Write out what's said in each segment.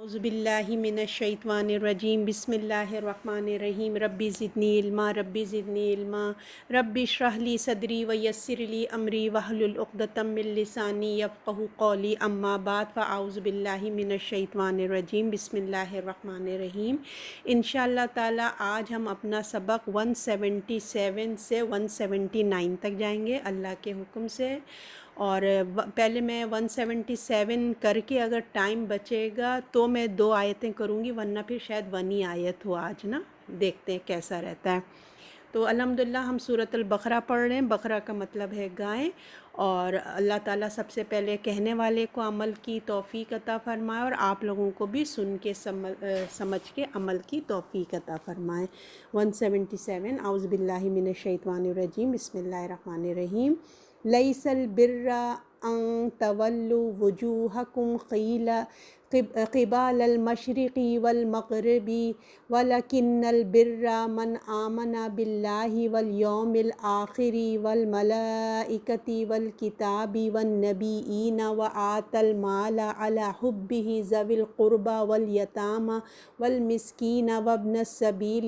اعوذ باللہ من الشیطان الرجیم بسم اللہ الرحمن الرحیم ربی زدنی علما ربی اشرح لی صدری ویسر لی امری واحلل عقدۃ من لسانی یفقہوا قولی اما بعد فاعوذ باللہ من الشیطان الرجیم بسم اللہ الرحمن الرحیم انشاءاللہ تعالی آج ہم اپنا سبق 177 سے 179 تک جائیں گے اللہ کے حکم سے، اور پہلے میں 177 کر کے اگر ٹائم بچے گا تو میں 2 آیتیں کروں گی، ورنہ پھر شاید 1 ہی آیت ہو آج نا، دیکھتے ہیں کیسا رہتا ہے۔ تو الحمدللہ ہم سورۃ البقرہ پڑھ رہے ہیں۔ بقرہ کا مطلب ہے گائے، اور اللہ تعالیٰ سب سے پہلے کہنے والے کو عمل کی توفیق عطا فرمائے، اور آپ لوگوں کو بھی سن کے سمجھ کے عمل کی توفیق عطا فرمائے۔ 177 اعوذ باللہ من الشیطان الرجیم بسم اللہ الرحمن الرحیم۔ لیس البر ان تولوا وجوہکم قبال المشرق والمغرب ولکن البر من آمن باللہ والیوم الآخر والملائکۃ والکتاب والنبیین وآتى المال علی حبہ ذوی القربى والیتامى والمسکین وابن السبیل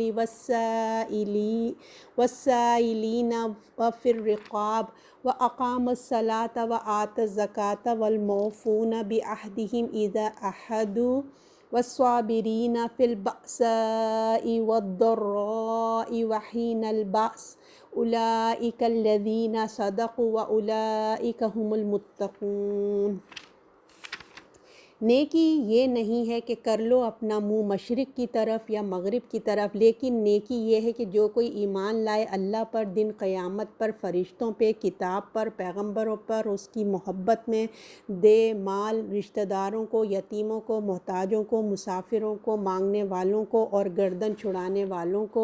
والسائلین وفی الرقاب وأقاموا الصلاة وآتوا الزكاة والموفون بعهدهم إذا عاهدوا والصابرين في البأساء والضراء وحين البأس أولئك الذين صدقوا وأولئك هم المتقون۔ نیکی یہ نہیں ہے کہ کر لو اپنا منہ مشرق کی طرف یا مغرب کی طرف، لیکن نیکی یہ ہے کہ جو کوئی ایمان لائے اللہ پر، دن قیامت پر، فرشتوں پہ، کتاب پر، پیغمبروں پر، اس کی محبت میں دے مال رشتہ داروں کو، یتیموں کو، محتاجوں کو، مسافروں کو، مانگنے والوں کو اور گردن چھڑانے والوں کو،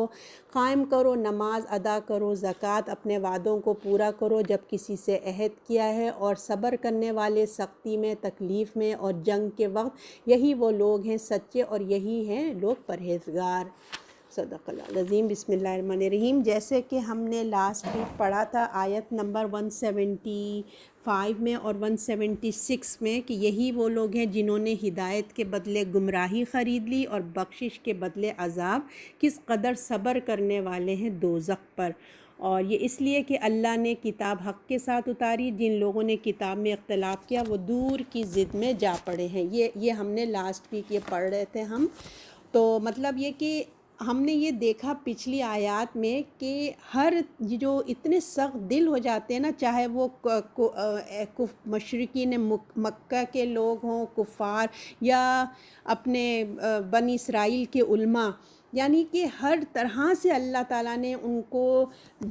قائم کرو نماز، ادا کرو زکوٰۃ، اپنے وعدوں کو پورا کرو جب کسی سے عہد کیا ہے، اور صبر کرنے والے سختی میں، تکلیف میں اور جنگ کے وقت، یہی وہ لوگ ہیں سچے اور یہی ہیں لوگ پرہیزگار۔ صدق اللہ العظیم۔ بسم اللہ الرحمن الرحیم۔ جیسے کہ ہم نے لاسٹ ویک پڑھا تھا آیت نمبر 175 میں اور 176 میں کہ یہی وہ لوگ ہیں جنہوں نے ہدایت کے بدلے گمراہی خرید لی اور بخشش کے بدلے عذاب، کس قدر صبر کرنے والے ہیں دوزخ پر۔ اور یہ اس لیے کہ اللہ نے کتاب حق کے ساتھ اتاری، جن لوگوں نے کتاب میں اختلاف کیا وہ دور کی ضد میں جا پڑے ہیں۔ یہ ہم نے لاسٹ ویک یہ پڑھ رہے تھے ہم۔ تو مطلب یہ کہ ہم نے یہ دیکھا پچھلی آیات میں کہ ہر جو اتنے سخت دل ہو جاتے ہیں نا، چاہے وہ مشرکین مکہ کے لوگ ہوں، کفار، یا اپنے بنی اسرائیل کے علماء، یعنی کہ ہر طرح سے اللہ تعالیٰ نے ان کو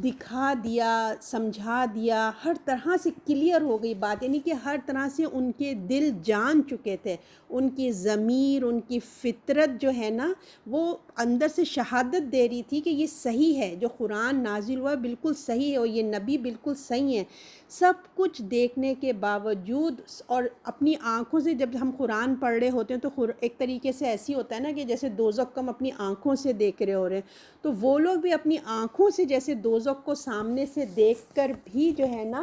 دکھا دیا، سمجھا دیا، ہر طرح سے کلیئر ہو گئی بات، یعنی کہ ہر طرح سے ان کے دل جان چکے تھے، ان کی ضمیر، ان کی فطرت جو ہے نا وہ اندر سے شہادت دے رہی تھی کہ یہ صحیح ہے، جو قرآن نازل ہوا بالکل صحیح ہے اور یہ نبی بالکل صحیح ہے۔ سب کچھ دیکھنے کے باوجود اور اپنی آنکھوں سے جب ہم قرآن پڑھ رہے ہوتے ہیں تو ایک طریقے سے ایسی ہوتا ہے نا کہ جیسے دوزخ کو ہم اپنی آنکھوں سے دیکھ رہے ہو رہے ہیں، تو وہ لوگ بھی اپنی آنکھوں سے جیسے دوزخ کو سامنے سے دیکھ کر بھی جو ہے نا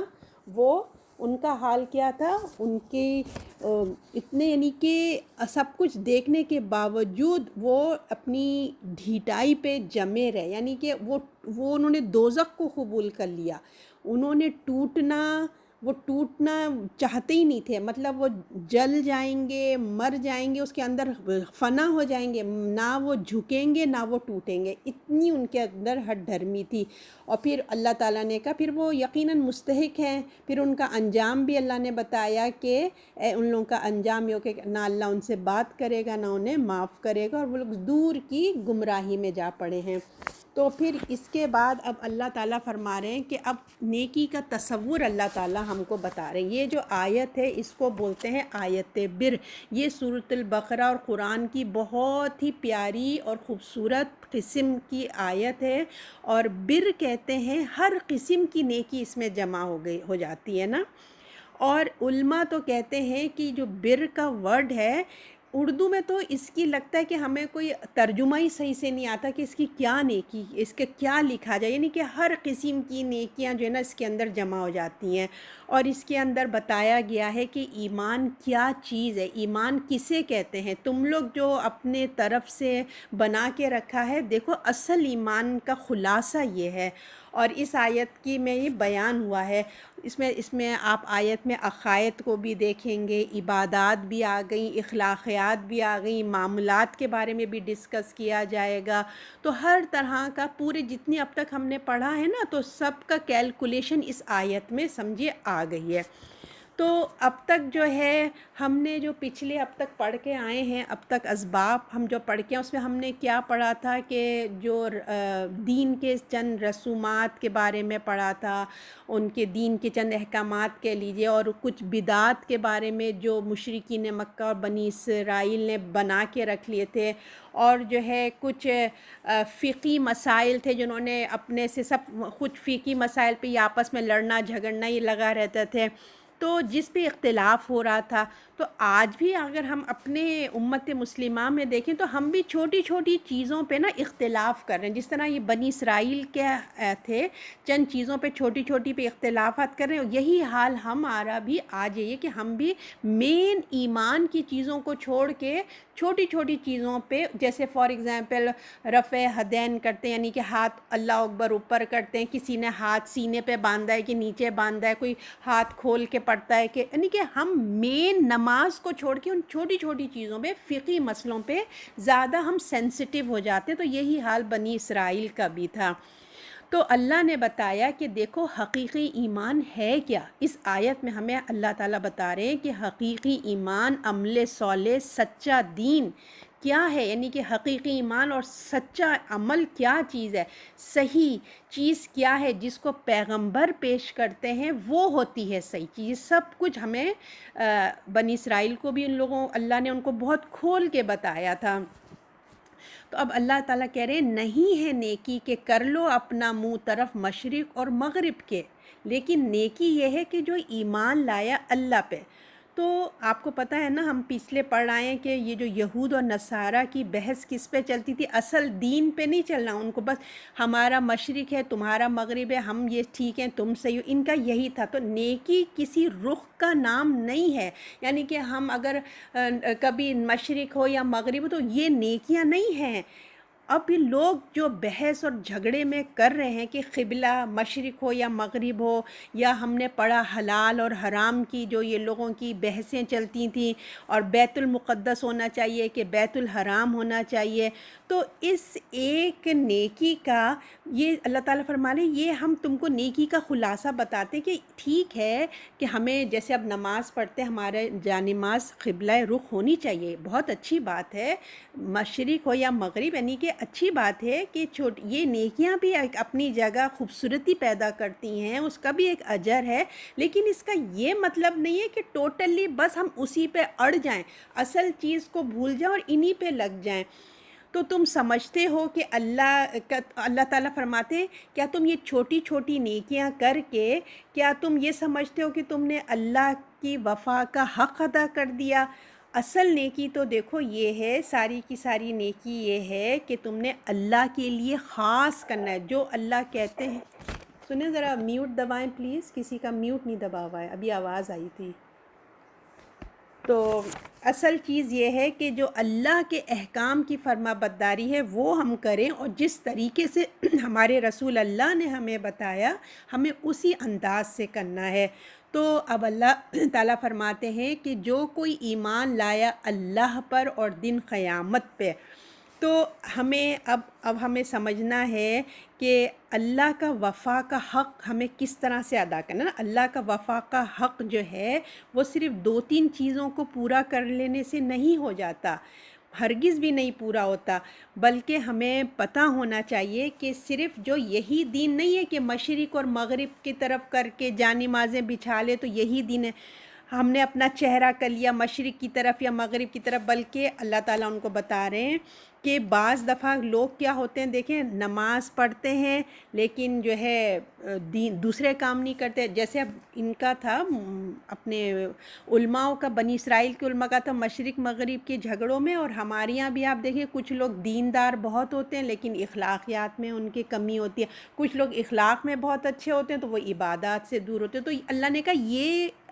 وہ ان کا حال کیا تھا، ان کے اتنے یعنی کہ سب کچھ دیکھنے کے باوجود وہ اپنی ڈھیٹائی پہ جمے رہے، یعنی کہ وہ انہوں نے دوزخ کو قبول کر لیا، انہوں نے وہ ٹوٹنا چاہتے ہی نہیں تھے، مطلب وہ جل جائیں گے، مر جائیں گے، اس کے اندر فنا ہو جائیں گے، نہ وہ جھکیں گے نہ وہ ٹوٹیں گے، اتنی ان کے اندر ہٹ دھرمی تھی۔ اور پھر اللہ تعالیٰ نے کہا پھر وہ یقیناً مستحق ہیں، پھر ان کا انجام بھی اللہ نے بتایا کہ ان لوگوں کا انجام یہ ہو کہ نہ اللہ ان سے بات کرے گا نہ انہیں معاف کرے گا، اور وہ لوگ دور کی گمراہی میں جا پڑے ہیں۔ تو پھر اس کے بعد اب اللہ تعالیٰ فرما رہے ہیں کہ اب نیکی کا تصور اللہ تعالیٰ ہم کو بتا رہے ہیں۔ یہ جو آیت ہے اس کو بولتے ہیں آیت بر۔ یہ سورۃ البقرہ اور قرآن کی بہت ہی پیاری اور خوبصورت قسم کی آیت ہے، اور بر کہتے ہیں ہر قسم کی نیکی اس میں جمع ہو جاتی ہے نا۔ اور علماء تو کہتے ہیں کہ جو بر کا ورڈ ہے اردو میں تو اس کی لگتا ہے کہ ہمیں کوئی ترجمہ ہی صحیح سے نہیں آتا کہ اس کی کیا نیکی، اس کے کیا لکھا جائے، یعنی کہ ہر قسم کی نیکیاں جو ہے نا اس کے اندر جمع ہو جاتی ہیں، اور اس کے اندر بتایا گیا ہے کہ ایمان کیا چیز ہے، ایمان کسے کہتے ہیں۔ تم لوگ جو اپنے طرف سے بنا کے رکھا ہے، دیکھو اصل ایمان کا خلاصہ یہ ہے، اور اس آیت کی میں یہ بیان ہوا ہے۔ اس میں آپ آیت میں عقائد کو بھی دیکھیں گے، عبادات بھی آ گئیں، اخلاقیات بھی آ گئیں، معاملات کے بارے میں بھی ڈسکس کیا جائے گا۔ تو ہر طرح کا پورے جتنی اب تک ہم نے پڑھا ہے نا، تو سب کا کیلکولیشن اس آیت میں سمجھے آ گئی ہے۔ تو اب تک جو ہے ہم نے جو پچھلے اب تک پڑھ کے آئے ہیں، اب تک اسباب ہم جو پڑھ کے ہیں، اس میں ہم نے کیا پڑھا تھا کہ جو دین کے چند رسومات کے بارے میں پڑھا تھا، ان کے دین کے چند احکامات کہہ لیجیے، اور کچھ بدعات کے بارے میں جو مشرکین مکہ اور بنی اسرائیل نے بنا کے رکھ لیے تھے، اور جو ہے کچھ فقہی مسائل تھے جنہوں نے اپنے سے سب کچھ فقہی مسائل پہ یہ آپس میں لڑنا جھگڑنا ہی لگا رہتے تھے، تو جس پہ اختلاف ہو رہا تھا۔ تو آج بھی اگر ہم اپنے امت مسلمہ میں دیکھیں تو ہم بھی چھوٹی چھوٹی چیزوں پہ نا اختلاف کر رہے ہیں، جس طرح یہ بنی اسرائیل کے تھے، چند چیزوں پہ چھوٹی چھوٹی پہ اختلافات کر رہے ہیں، یہی حال ہمارا بھی آج یہ کہ ہم بھی مین ایمان کی چیزوں کو چھوڑ کے چھوٹی چھوٹی چیزوں پہ، جیسے فار ایگزامپل رفع حدین کرتے ہیں، یعنی کہ ہاتھ اللہ اکبر اوپر کرتے ہیں، کسی نے ہاتھ سینے پہ باندھا ہے کہ نیچے باندھا ہے، کوئی ہاتھ کھول کے پڑھتا ہے، کہ یعنی کہ ہم مین نماز کو چھوڑ کے ان چھوٹی چھوٹی چیزوں پہ، فقہی مسئلوں پہ زیادہ ہم سینسٹیو ہو جاتے ہیں۔ تو یہی حال بنی اسرائیل کا بھی تھا۔ تو اللہ نے بتایا کہ دیکھو حقیقی ایمان ہے کیا۔ اس آیت میں ہمیں اللہ تعالیٰ بتا رہے ہیں کہ حقیقی ایمان، عمل صالح، سچا دین کیا ہے، یعنی کہ حقیقی ایمان اور سچا عمل کیا چیز ہے، صحیح چیز کیا ہے، جس کو پیغمبر پیش کرتے ہیں وہ ہوتی ہے صحیح چیز۔ سب کچھ ہمیں بنی اسرائیل کو بھی ان لوگوں اللہ نے ان کو بہت کھول کے بتایا تھا۔ تو اب اللہ تعالیٰ کہہ رہے ہیں نہیں ہے نیکی کہ کر لو اپنا منہ طرف مشرق اور مغرب کے، لیکن نیکی یہ ہے کہ جو ایمان لایا اللہ پہ۔ تو آپ کو پتہ ہے نا، ہم پچھلے پڑھ آئے ہیں کہ یہ جو یہود اور نصارہ کی بحث کس پہ چلتی تھی، اصل دین پہ نہیں چلنا ان کو، بس ہمارا مشرق ہے تمہارا مغرب ہے، ہم یہ ٹھیک ہیں تم صحیح ہو، ان کا یہی تھا۔ تو نیکی کسی رخ کا نام نہیں ہے، یعنی کہ ہم اگر کبھی مشرق ہو یا مغرب ہو تو یہ نیکیاں نہیں ہیں۔ اب یہ لوگ جو بحث اور جھگڑے میں کر رہے ہیں کہ قبلہ مشرق ہو یا مغرب ہو، یا ہم نے پڑھا حلال اور حرام کی جو یہ لوگوں کی بحثیں چلتی تھیں، اور بیت المقدس ہونا چاہیے کہ بیت الحرام ہونا چاہیے، تو اس ایک نیکی کا یہ اللہ تعالیٰ فرما رہے ہیں، یہ ہم تم کو نیکی کا خلاصہ بتاتے کہ ٹھیک ہے کہ ہمیں جیسے اب نماز پڑھتے ہمارے جانماز قبلہ رخ ہونی چاہیے، بہت اچھی بات ہے، مشرق ہو یا مغرب، یعنی کہ اچھی بات ہے کہ یہ نیکیاں بھی ایک اپنی جگہ خوبصورتی پیدا کرتی ہیں، اس کا بھی ایک اجر ہے، لیکن اس کا یہ مطلب نہیں ہے کہ ٹوٹلی بس ہم اسی پہ اڑ جائیں، اصل چیز کو بھول جائیں اور انہی پہ لگ جائیں۔ تو تم سمجھتے ہو کہ اللہ تعالیٰ فرماتے ہیں کیا تم یہ چھوٹی چھوٹی نیکیاں کر کے کیا تم یہ سمجھتے ہو کہ تم نے اللہ کی وفا کا حق ادا کر دیا؟ اصل نیکی تو دیکھو یہ ہے، ساری کی ساری نیکی یہ ہے کہ تم نے اللہ کے لیے خاص کرنا ہے، جو اللہ کہتے ہیں۔ سنیں ذرا میوٹ دبائیں پلیز، کسی کا میوٹ نہیں دبا ہوا ہے، ابھی آواز آئی تھی۔ تو اصل چیز یہ ہے کہ جو اللہ کے احکام کی فرما برداری ہے وہ ہم کریں، اور جس طریقے سے ہمارے رسول اللہ نے ہمیں بتایا ہمیں اسی انداز سے کرنا ہے۔ تو اب اللہ تعالیٰ فرماتے ہیں کہ جو کوئی ایمان لایا اللہ پر اور دن قیامت پہ، تو اب ہمیں سمجھنا ہے کہ اللہ کا وفا کا حق ہمیں کس طرح سے ادا کرنا ہے۔ اللہ کا وفا کا حق جو ہے وہ صرف 2-3 چیزوں کو پورا کر لینے سے نہیں ہو جاتا، ہرگز بھی نہیں پورا ہوتا، بلکہ ہمیں پتہ ہونا چاہیے کہ صرف جو یہی دین نہیں ہے کہ مشرق اور مغرب کی طرف کر کے جانمازیں بچھا لے تو یہی دین ہے، ہم نے اپنا چہرہ کر لیا مشرق کی طرف یا مغرب کی طرف، بلکہ اللہ تعالیٰ ان کو بتا رہے ہیں کہ بعض دفعہ لوگ کیا ہوتے ہیں، دیکھیں نماز پڑھتے ہیں لیکن جو ہے دوسرے کام نہیں کرتے. جیسے اب ان کا تھا اپنے علماء کا، بنی اسرائیل کے علماء کا تھا مشرق مغرب کے جھگڑوں میں. اور ہمارے یہاں بھی آپ دیکھیں کچھ لوگ دیندار بہت ہوتے ہیں لیکن اخلاقیات میں ان کی کمی ہوتی ہے. کچھ لوگ اخلاق میں بہت اچھے ہوتے ہیں تو وہ عبادات سے دور ہوتے ہیں. تو اللہ نے کہا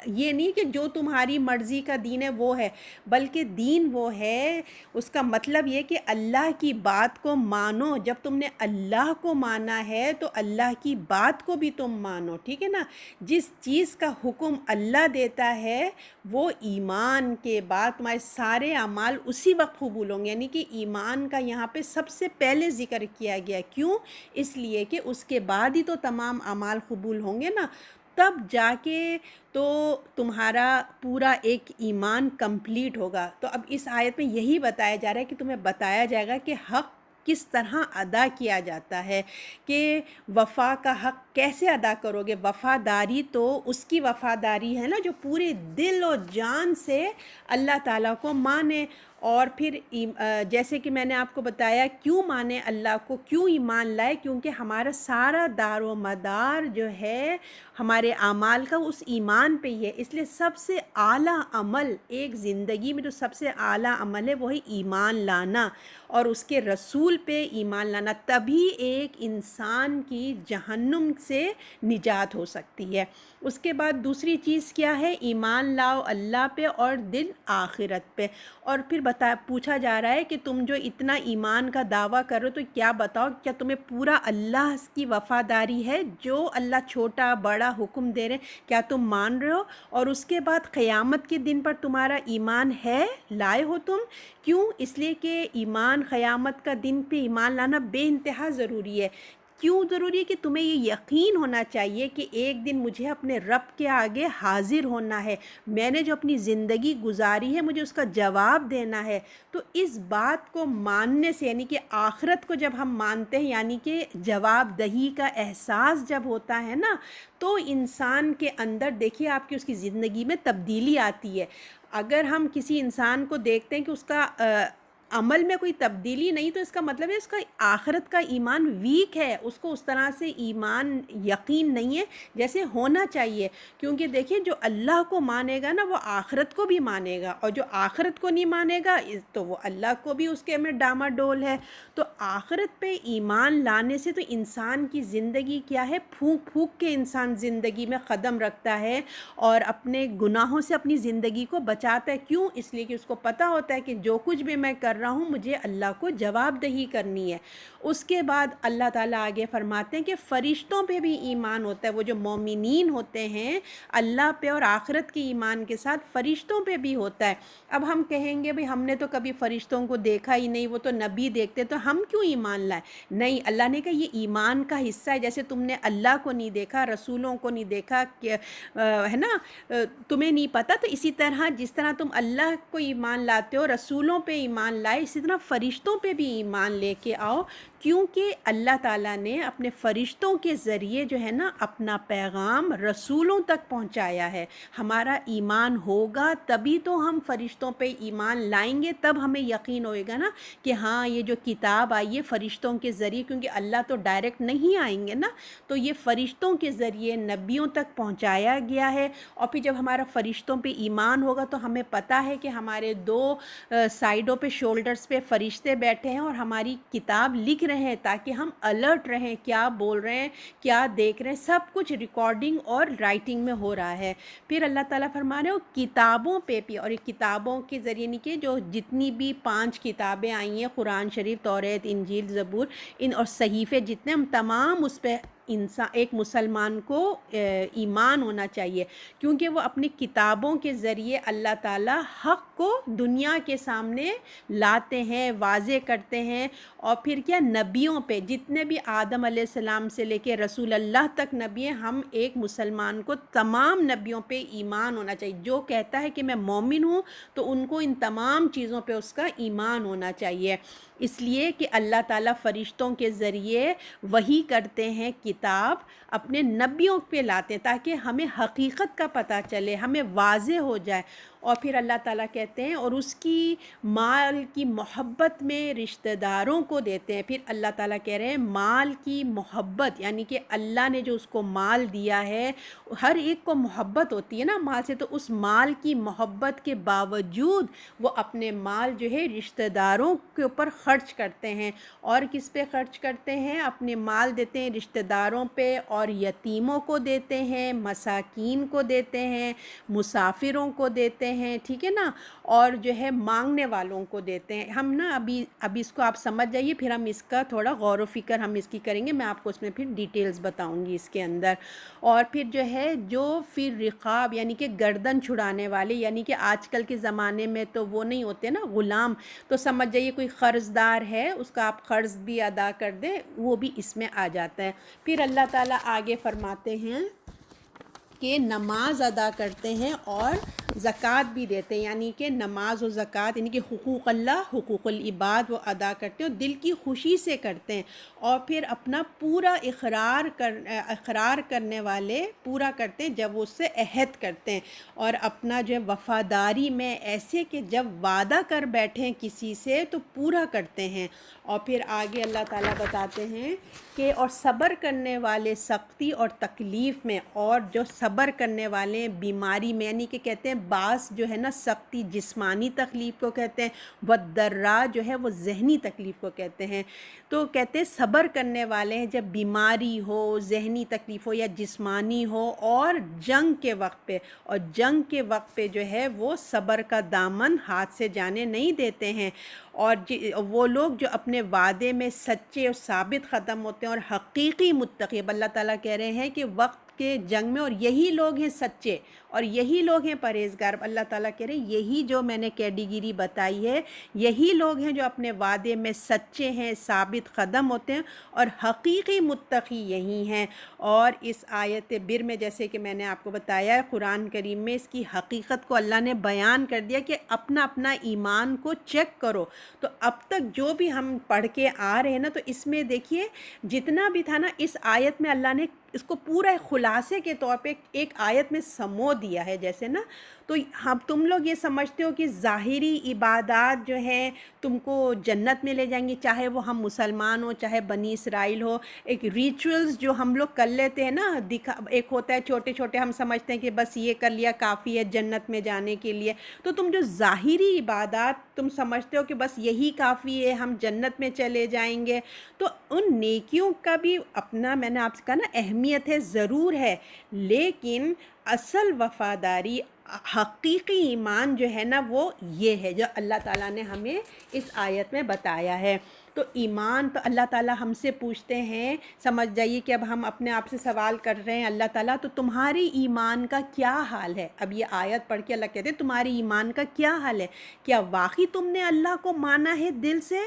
یہ نہیں کہ جو تمہاری مرضی کا دین ہے وہ ہے، بلکہ دین وہ ہے، اس کا مطلب یہ کہ اللہ کی بات کو مانو. جب تم نے اللہ کو مانا ہے تو اللہ کی بات کو بھی تم مانو، ٹھیک ہے نا. جس چیز کا حکم اللہ دیتا ہے وہ ایمان کے بعد تمہارے سارے اعمال اسی وقت قبول ہوں گے. یعنی کہ ایمان کا یہاں پہ سب سے پہلے ذکر کیا گیا. کیوں؟ اس لیے کہ اس کے بعد ہی تو تمام اعمال قبول ہوں گے نا، تب جا کے تو تمہارا پورا ایک ایمان کمپلیٹ ہوگا. تو اب اس آیت میں یہی بتایا جا رہا ہے کہ تمہیں بتایا جائے گا کہ حق کس طرح ادا کیا جاتا ہے، کہ وفا کا حق کیسے ادا کرو گے. وفاداری تو اس کی وفاداری ہے نا جو پورے دل و جان سے اللہ تعالیٰ کو مانے. اور پھر جیسے کہ میں نے آپ کو بتایا کیوں مانے اللہ کو، کیوں ایمان لائے، کیونکہ ہمارا سارا دار و مدار جو ہے ہمارے اعمال کا اس ایمان پہ ہی ہے. اس لیے سب سے اعلیٰ عمل ایک زندگی میں جو سب سے اعلیٰ عمل ہے وہی ایمان لانا اور اس کے رسول پہ ایمان لانا. تبھی ایک انسان کی جہنم سے نجات ہو سکتی ہے. اس کے بعد دوسری چیز کیا ہے؟ ایمان لاؤ اللہ پہ اور دن آخرت پہ. اور پھر پوچھا جا رہا ہے کہ تم جو اتنا ایمان کا دعویٰ کر رہے ہو تو کیا بتاؤ، کیا تمہیں پورا اللہ کی وفاداری ہے؟ جو اللہ چھوٹا بڑا حکم دے رہے ہیں کیا تم مان رہے ہو؟ اور اس کے بعد قیامت کے دن پر تمہارا ایمان ہے، لائے ہو تم؟ کیوں؟ اس لیے کہ ایمان قیامت کا دن پہ ایمان لانا بے انتہا ضروری ہے. کیوں ضروری ہے؟ کہ تمہیں یہ یقین ہونا چاہیے کہ ایک دن مجھے اپنے رب کے آگے حاضر ہونا ہے، میں نے جو اپنی زندگی گزاری ہے مجھے اس کا جواب دینا ہے. تو اس بات کو ماننے سے، یعنی کہ آخرت کو جب ہم مانتے ہیں، یعنی کہ جواب دہی کا احساس جب ہوتا ہے نا، تو انسان کے اندر دیکھیے آپ کی اس کی زندگی میں تبدیلی آتی ہے. اگر ہم کسی انسان کو دیکھتے ہیں کہ اس کا عمل میں کوئی تبدیلی نہیں، تو اس کا مطلب ہے اس کا آخرت کا ایمان ویک ہے، اس کو اس طرح سے ایمان یقین نہیں ہے جیسے ہونا چاہیے. کیونکہ دیکھیں جو اللہ کو مانے گا نا وہ آخرت کو بھی مانے گا، اور جو آخرت کو نہیں مانے گا تو وہ اللہ کو بھی اس کے میں ڈاما ڈول ہے. تو آخرت پہ ایمان لانے سے تو انسان کی زندگی کیا ہے، پھونک پھونک کے انسان زندگی میں قدم رکھتا ہے اور اپنے گناہوں سے اپنی زندگی کو بچاتا ہے. کیوں؟ اس لیے کہ اس کو پتہ ہوتا ہے کہ جو کچھ بھی میں کر رہا ہوں مجھے اللہ کو جواب دہی کرنی ہے. اس کے بعد اللہ تعالیٰ آگے فرماتے ہیں کہ فرشتوں پہ بھی ایمان ہوتا ہے. وہ جو مومنین ہوتے ہیں اللہ پہ اور آخرت کے ایمان کے ساتھ فرشتوں پہ بھی ہوتا ہے. اب ہم کہیں گے بھئی ہم نے تو کبھی فرشتوں کو دیکھا ہی نہیں، وہ تو نبی دیکھتے، تو ہم کیوں ایمان لائیں؟ نہیں، اللہ نے کہا یہ ایمان کا حصہ ہے. جیسے تم نے اللہ کو نہیں دیکھا، رسولوں کو نہیں دیکھا، ہے نا، تمہیں نہیں پتہ، تو اسی طرح جس طرح تم اللہ کو ایمان لاتے ہو، رسولوں پہ ایمان لائے، اسی طرح فرشتوں پہ بھی ایمان لے کے آؤ. کیونکہ اللہ تعالیٰ نے اپنے فرشتوں کے ذریعے جو ہے نا اپنا پیغام رسولوں تک پہنچایا ہے. ہمارا ایمان ہوگا تبھی تو ہم فرشتوں پہ ایمان لائیں گے، تب ہمیں یقین ہوئے گا نا کہ ہاں یہ جو کتاب آئی ہے فرشتوں کے ذریعے، کیونکہ اللہ تو ڈائریکٹ نہیں آئیں گے نا، تو یہ فرشتوں کے ذریعے نبیوں تک پہنچایا گیا ہے. اور پھر جب ہمارا فرشتوں پہ ایمان ہوگا تو ہمیں پتہ ہے کہ ہمارے دو سائیڈوں پہ شولڈرز پہ فرشتے بیٹھے ہیں اور ہماری کتاب لکھ رہے ہیں تاکہ ہم الرٹ رہیں، کیا بول رہے ہیں، کیا دیکھ رہے ہیں، سب کچھ ریکارڈنگ اور رائٹنگ میں ہو رہا ہے. پھر اللہ تعالیٰ فرما رہے ہو کتابوں پہ بھی، اور یہ کتابوں کے ذریعے نہیں کہ جو جتنی بھی 5 کتابیں آئی ہیں، قرآن شریف، توریت، انجیل، زبور، ان اور صحیفے جتنے، ہم تمام اس پہ ایک مسلمان کو ایمان ہونا چاہیے. کیونکہ وہ اپنی کتابوں کے ذریعے اللہ تعالیٰ حق کو دنیا کے سامنے لاتے ہیں، واضح کرتے ہیں. اور پھر کیا، نبیوں پہ، جتنے بھی آدم علیہ السلام سے لے کے رسول اللہ تک نبی ہیں، ہم ایک مسلمان کو تمام نبیوں پہ ایمان ہونا چاہیے. جو کہتا ہے کہ میں مومن ہوں تو ان کو ان تمام چیزوں پہ اس کا ایمان ہونا چاہیے. اس لیے کہ اللہ تعالیٰ فرشتوں کے ذریعے وحی کرتے ہیں، کتاب اپنے نبیوں پہ لاتے ہیں تاکہ ہمیں حقیقت کا پتہ چلے، ہمیں واضح ہو جائے. اور پھر اللہ تعالیٰ کہتے ہیں اور اس کی مال کی محبت میں رشتہ داروں کو دیتے ہیں. پھر اللہ تعالیٰ کہہ رہے ہیں مال کی محبت، یعنی کہ اللہ نے جو اس کو مال دیا ہے، ہر ایک کو محبت ہوتی ہے نا مال سے، تو اس مال کی محبت کے باوجود وہ اپنے مال جو ہے رشتہ داروں کے اوپر خرچ کرتے ہیں. اور کس پہ خرچ کرتے ہیں؟ اپنے مال دیتے ہیں رشتہ داروں پہ، اور یتیموں کو دیتے ہیں، مساکین کو دیتے ہیں، مسافروں کو دیتے ہیں، ٹھیک ہے نا، اور جو ہے مانگنے والوں کو دیتے ہیں. ہم نا ابھی اس کو آپ سمجھ جائیے، پھر ہم اس کا تھوڑا غور و فکر ہم اس کی کریں گے، میں آپ کو اس میں پھر ڈیٹیلز بتاؤں گی اس کے اندر. اور پھر جو ہے جو پھر رقاب یعنی کہ گردن چھڑانے والے، یعنی کہ آج کل کے زمانے میں تو وہ نہیں ہوتے نا غلام، تو سمجھ جائیے کوئی قرض دار ہے، اس کا آپ قرض بھی ادا کر دیں، وہ بھی اس میں آ جاتا ہے. پھر اللہ تعالیٰ آگے فرماتے ہیں کہ نماز ادا کرتے ہیں اور زکوٰۃ بھی دیتے ہیں، یعنی کہ نماز و زکوٰۃ یعنی کہ حقوق اللہ، حقوق العباد وہ ادا کرتے ہیں اور دل کی خوشی سے کرتے ہیں. اور پھر اپنا پورا اقرار کرنے والے پورا کرتے ہیں جب وہ اس سے عہد کرتے ہیں، اور اپنا جو ہے وفاداری میں ایسے کہ جب وعدہ کر بیٹھیں کسی سے تو پورا کرتے ہیں. اور پھر آگے اللہ تعالیٰ بتاتے ہیں کہ اور صبر کرنے والے سختی اور تکلیف میں، اور جو صبر کرنے والے ہیں بیماری میں، یعنی کہ کہتے ہیں بعض جو ہے نا سختی جسمانی تکلیف کو کہتے ہیں، والضراء جو ہے وہ ذہنی تکلیف کو کہتے ہیں. تو کہتے ہیں صبر کرنے والے ہیں جب بیماری ہو، ذہنی تکلیف ہو یا جسمانی ہو، اور جنگ کے وقت پہ، اور جنگ کے وقت پہ جو ہے وہ صبر کا دامن ہاتھ سے جانے نہیں دیتے ہیں. اور وہ لوگ جو اپنے وعدے میں سچے اور ثابت قدم ہوتے ہیں اور حقیقی متقی، اللہ تعالیٰ کہہ رہے ہیں کہ وقت کے جنگ میں، اور یہی لوگ ہیں سچے اور یہی لوگ ہیں پرہیزگار. اللہ تعالیٰ کہہ رہے ہیں یہی جو میں نے کیٹیگری بتائی ہے، یہی لوگ ہیں جو اپنے وعدے میں سچے ہیں، ثابت قدم ہوتے ہیں، اور حقیقی متقی یہی ہیں. اور اس آیت بر میں جیسے کہ میں نے آپ کو بتایا ہے، قرآن کریم میں اس کی حقیقت کو اللہ نے بیان کر دیا کہ اپنا اپنا ایمان کو چیک کرو. تو اب تک جو بھی ہم پڑھ کے آ رہے ہیں نا، تو اس میں دیکھیے جتنا بھی تھا نا، اس آیت میں اللہ نے اس کو پورا خلاصے کے طور پہ ایک آیت میں سمو دیا ہے. جیسے نا، تو ہم تم لوگ یہ سمجھتے ہو کہ ظاہری عبادات جو ہیں تم کو جنت میں لے جائیں گی، چاہے وہ ہم مسلمان ہو، چاہے بنی اسرائیل ہو. ایک ریچولز جو ہم لوگ کر لیتے ہیں نا، ایک ہوتا ہے چھوٹے چھوٹے، ہم سمجھتے ہیں کہ بس یہ کر لیا کافی ہے جنت میں جانے کے لیے. تو تم جو ظاہری عبادات تم سمجھتے ہو کہ بس یہی کافی ہے، ہم جنت میں چلے جائیں گے، تو ان نیکیوں کا بھی اپنا، میں نے آپ سے کہا نا، اہمیت ہے، ضرور ہے، لیکن اصل وفاداری، حقیقی ایمان جو ہے نا، وہ یہ ہے جو اللہ تعالیٰ نے ہمیں اس آیت میں بتایا ہے. تو ایمان تو اللہ تعالیٰ ہم سے پوچھتے ہیں، سمجھ جائیے کہ اب ہم اپنے آپ سے سوال کر رہے ہیں، اللہ تعالیٰ تو تمہاری ایمان کا کیا حال ہے؟ اب یہ آیت پڑھ کے اللہ کہتے ہیں تمہاری ایمان کا کیا حال ہے؟ کیا واقعی تم نے اللہ کو مانا ہے دل سے؟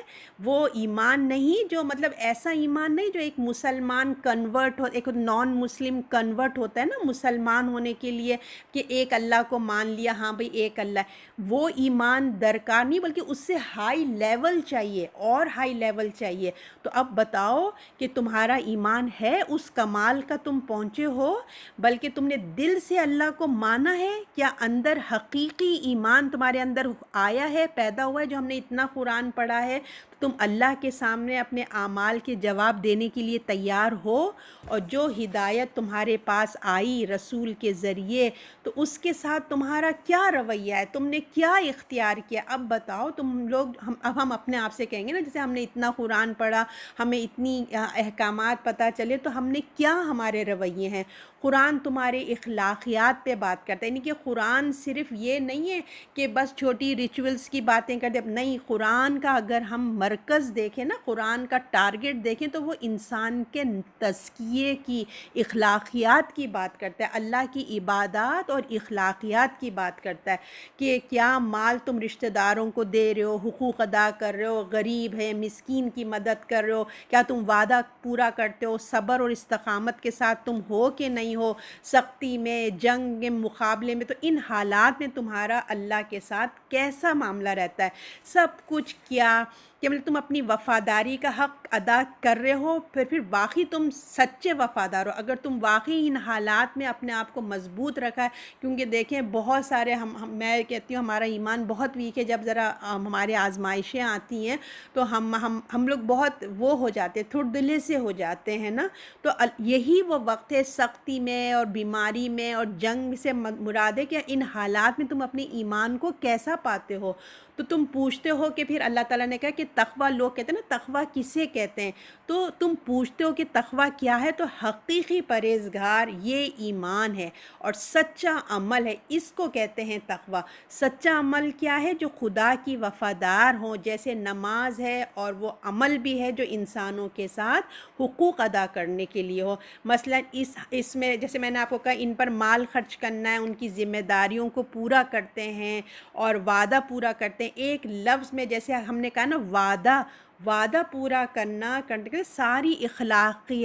وہ ایمان نہیں جو مطلب ایسا ایمان نہیں جو ایک مسلمان کنورٹ ہو، ایک نان مسلم کنورٹ ہوتا ہے نا مسلمان ہونے کے لیے، کہ ایک اللہ کو مان لیا، ہاں بھئی ایک اللہ ہے. وہ ایمان درکار نہیں، بلکہ اس سے ہائی لیول چاہیے، اور ہائی لیول چاہیے. تو اب بتاؤ کہ تمہارا ایمان ہے اس کمال کا، تم پہنچے ہو، بلکہ تم نے دل سے اللہ کو مانا ہے؟ کیا اندر حقیقی ایمان تمہارے اندر آیا ہے، پیدا ہوا ہے؟ جو ہم نے اتنا قرآن پڑھا ہے، تم اللہ کے سامنے اپنے اعمال کے جواب دینے کے لیے تیار ہو؟ اور جو ہدایت تمہارے پاس آئی رسول کے ذریعے، تو اس کے ساتھ تمہارا کیا رویہ ہے؟ تم نے کیا اختیار کیا؟ اب بتاؤ تم لوگ. اب ہم اپنے آپ سے کہیں گے نا، جیسے ہم نے اتنا قرآن پڑھا، ہمیں اتنی احکامات پتہ چلے، تو ہم نے کیا ہمارے رویے ہیں؟ قرآن تمہارے اخلاقیات پہ بات کرتا ہے، یعنی کہ قرآن صرف یہ نہیں ہے کہ بس چھوٹی ریچولز کی باتیں کر دے. نہیں، قرآن کا اگر ہم مرکز دیکھیں نا، قرآن کا ٹارگٹ دیکھیں، تو وہ انسان کے تزکیے کی، اخلاقیات کی بات کرتا ہے، اللہ کی عبادات اور اخلاقیات کی بات کرتا ہے. کہ کیا مال تم رشتہ داروں کو دے رہے ہو، حقوق ادا کر رہے ہو، غریب ہے، مسکین کی مدد کر رہے ہو؟ کیا تم وعدہ پورا کرتے ہو؟ صبر اور استقامت کے ساتھ تم ہو کہ نہیں ہو؟ سختی میں، جنگ کے مقابلے میں، تو ان حالات میں تمہارا اللہ کے ساتھ کیسا معاملہ رہتا ہے؟ سب کچھ کیا کہ مطلب تم اپنی وفاداری کا حق ادا کر رہے ہو، پھر واقعی تم سچے وفادار ہو، اگر تم واقعی ان حالات میں اپنے آپ کو مضبوط رکھا ہے. کیونکہ دیکھیں بہت سارے میں کہتی ہوں ہمارا ایمان بہت ویک ہے، جب ذرا ہمارے آزمائشیں آتی ہیں تو ہم لوگ بہت وہ ہو جاتے ہیں، تھوڑ دلے سے ہو جاتے ہیں نا. تو یہی وہ وقت ہے سختی میں اور بیماری میں اور جنگ سے مراد ہے کہ ان حالات میں تم اپنے ایمان کو کیسا پاتے ہو. تو تم پوچھتے ہو کہ پھر اللہ تعالیٰ نے کہا کہ تقویٰ، لوگ کہتے ہیں نا تقویٰ کسے کہتے ہیں، تو تم پوچھتے ہو کہ تقویٰ کیا ہے، تو حقیقی پرہیزگار یہ ایمان ہے اور سچا عمل ہے، اس کو کہتے ہیں تقویٰ. سچا عمل کیا ہے؟ جو خدا کی وفادار ہوں، جیسے نماز ہے اور وہ عمل بھی ہے جو انسانوں کے ساتھ حقوق ادا کرنے کے لیے ہو. مثلا اس میں جیسے میں نے آپ کو کہا ان پر مال خرچ کرنا ہے، ان کی ذمہ داریوں کو پورا کرتے ہیں اور وعدہ پورا کرتے ہیں. ایک لفظ میں جیسے ہم نے کہا نا وعدہ پورا کرنا ساری اخلاقی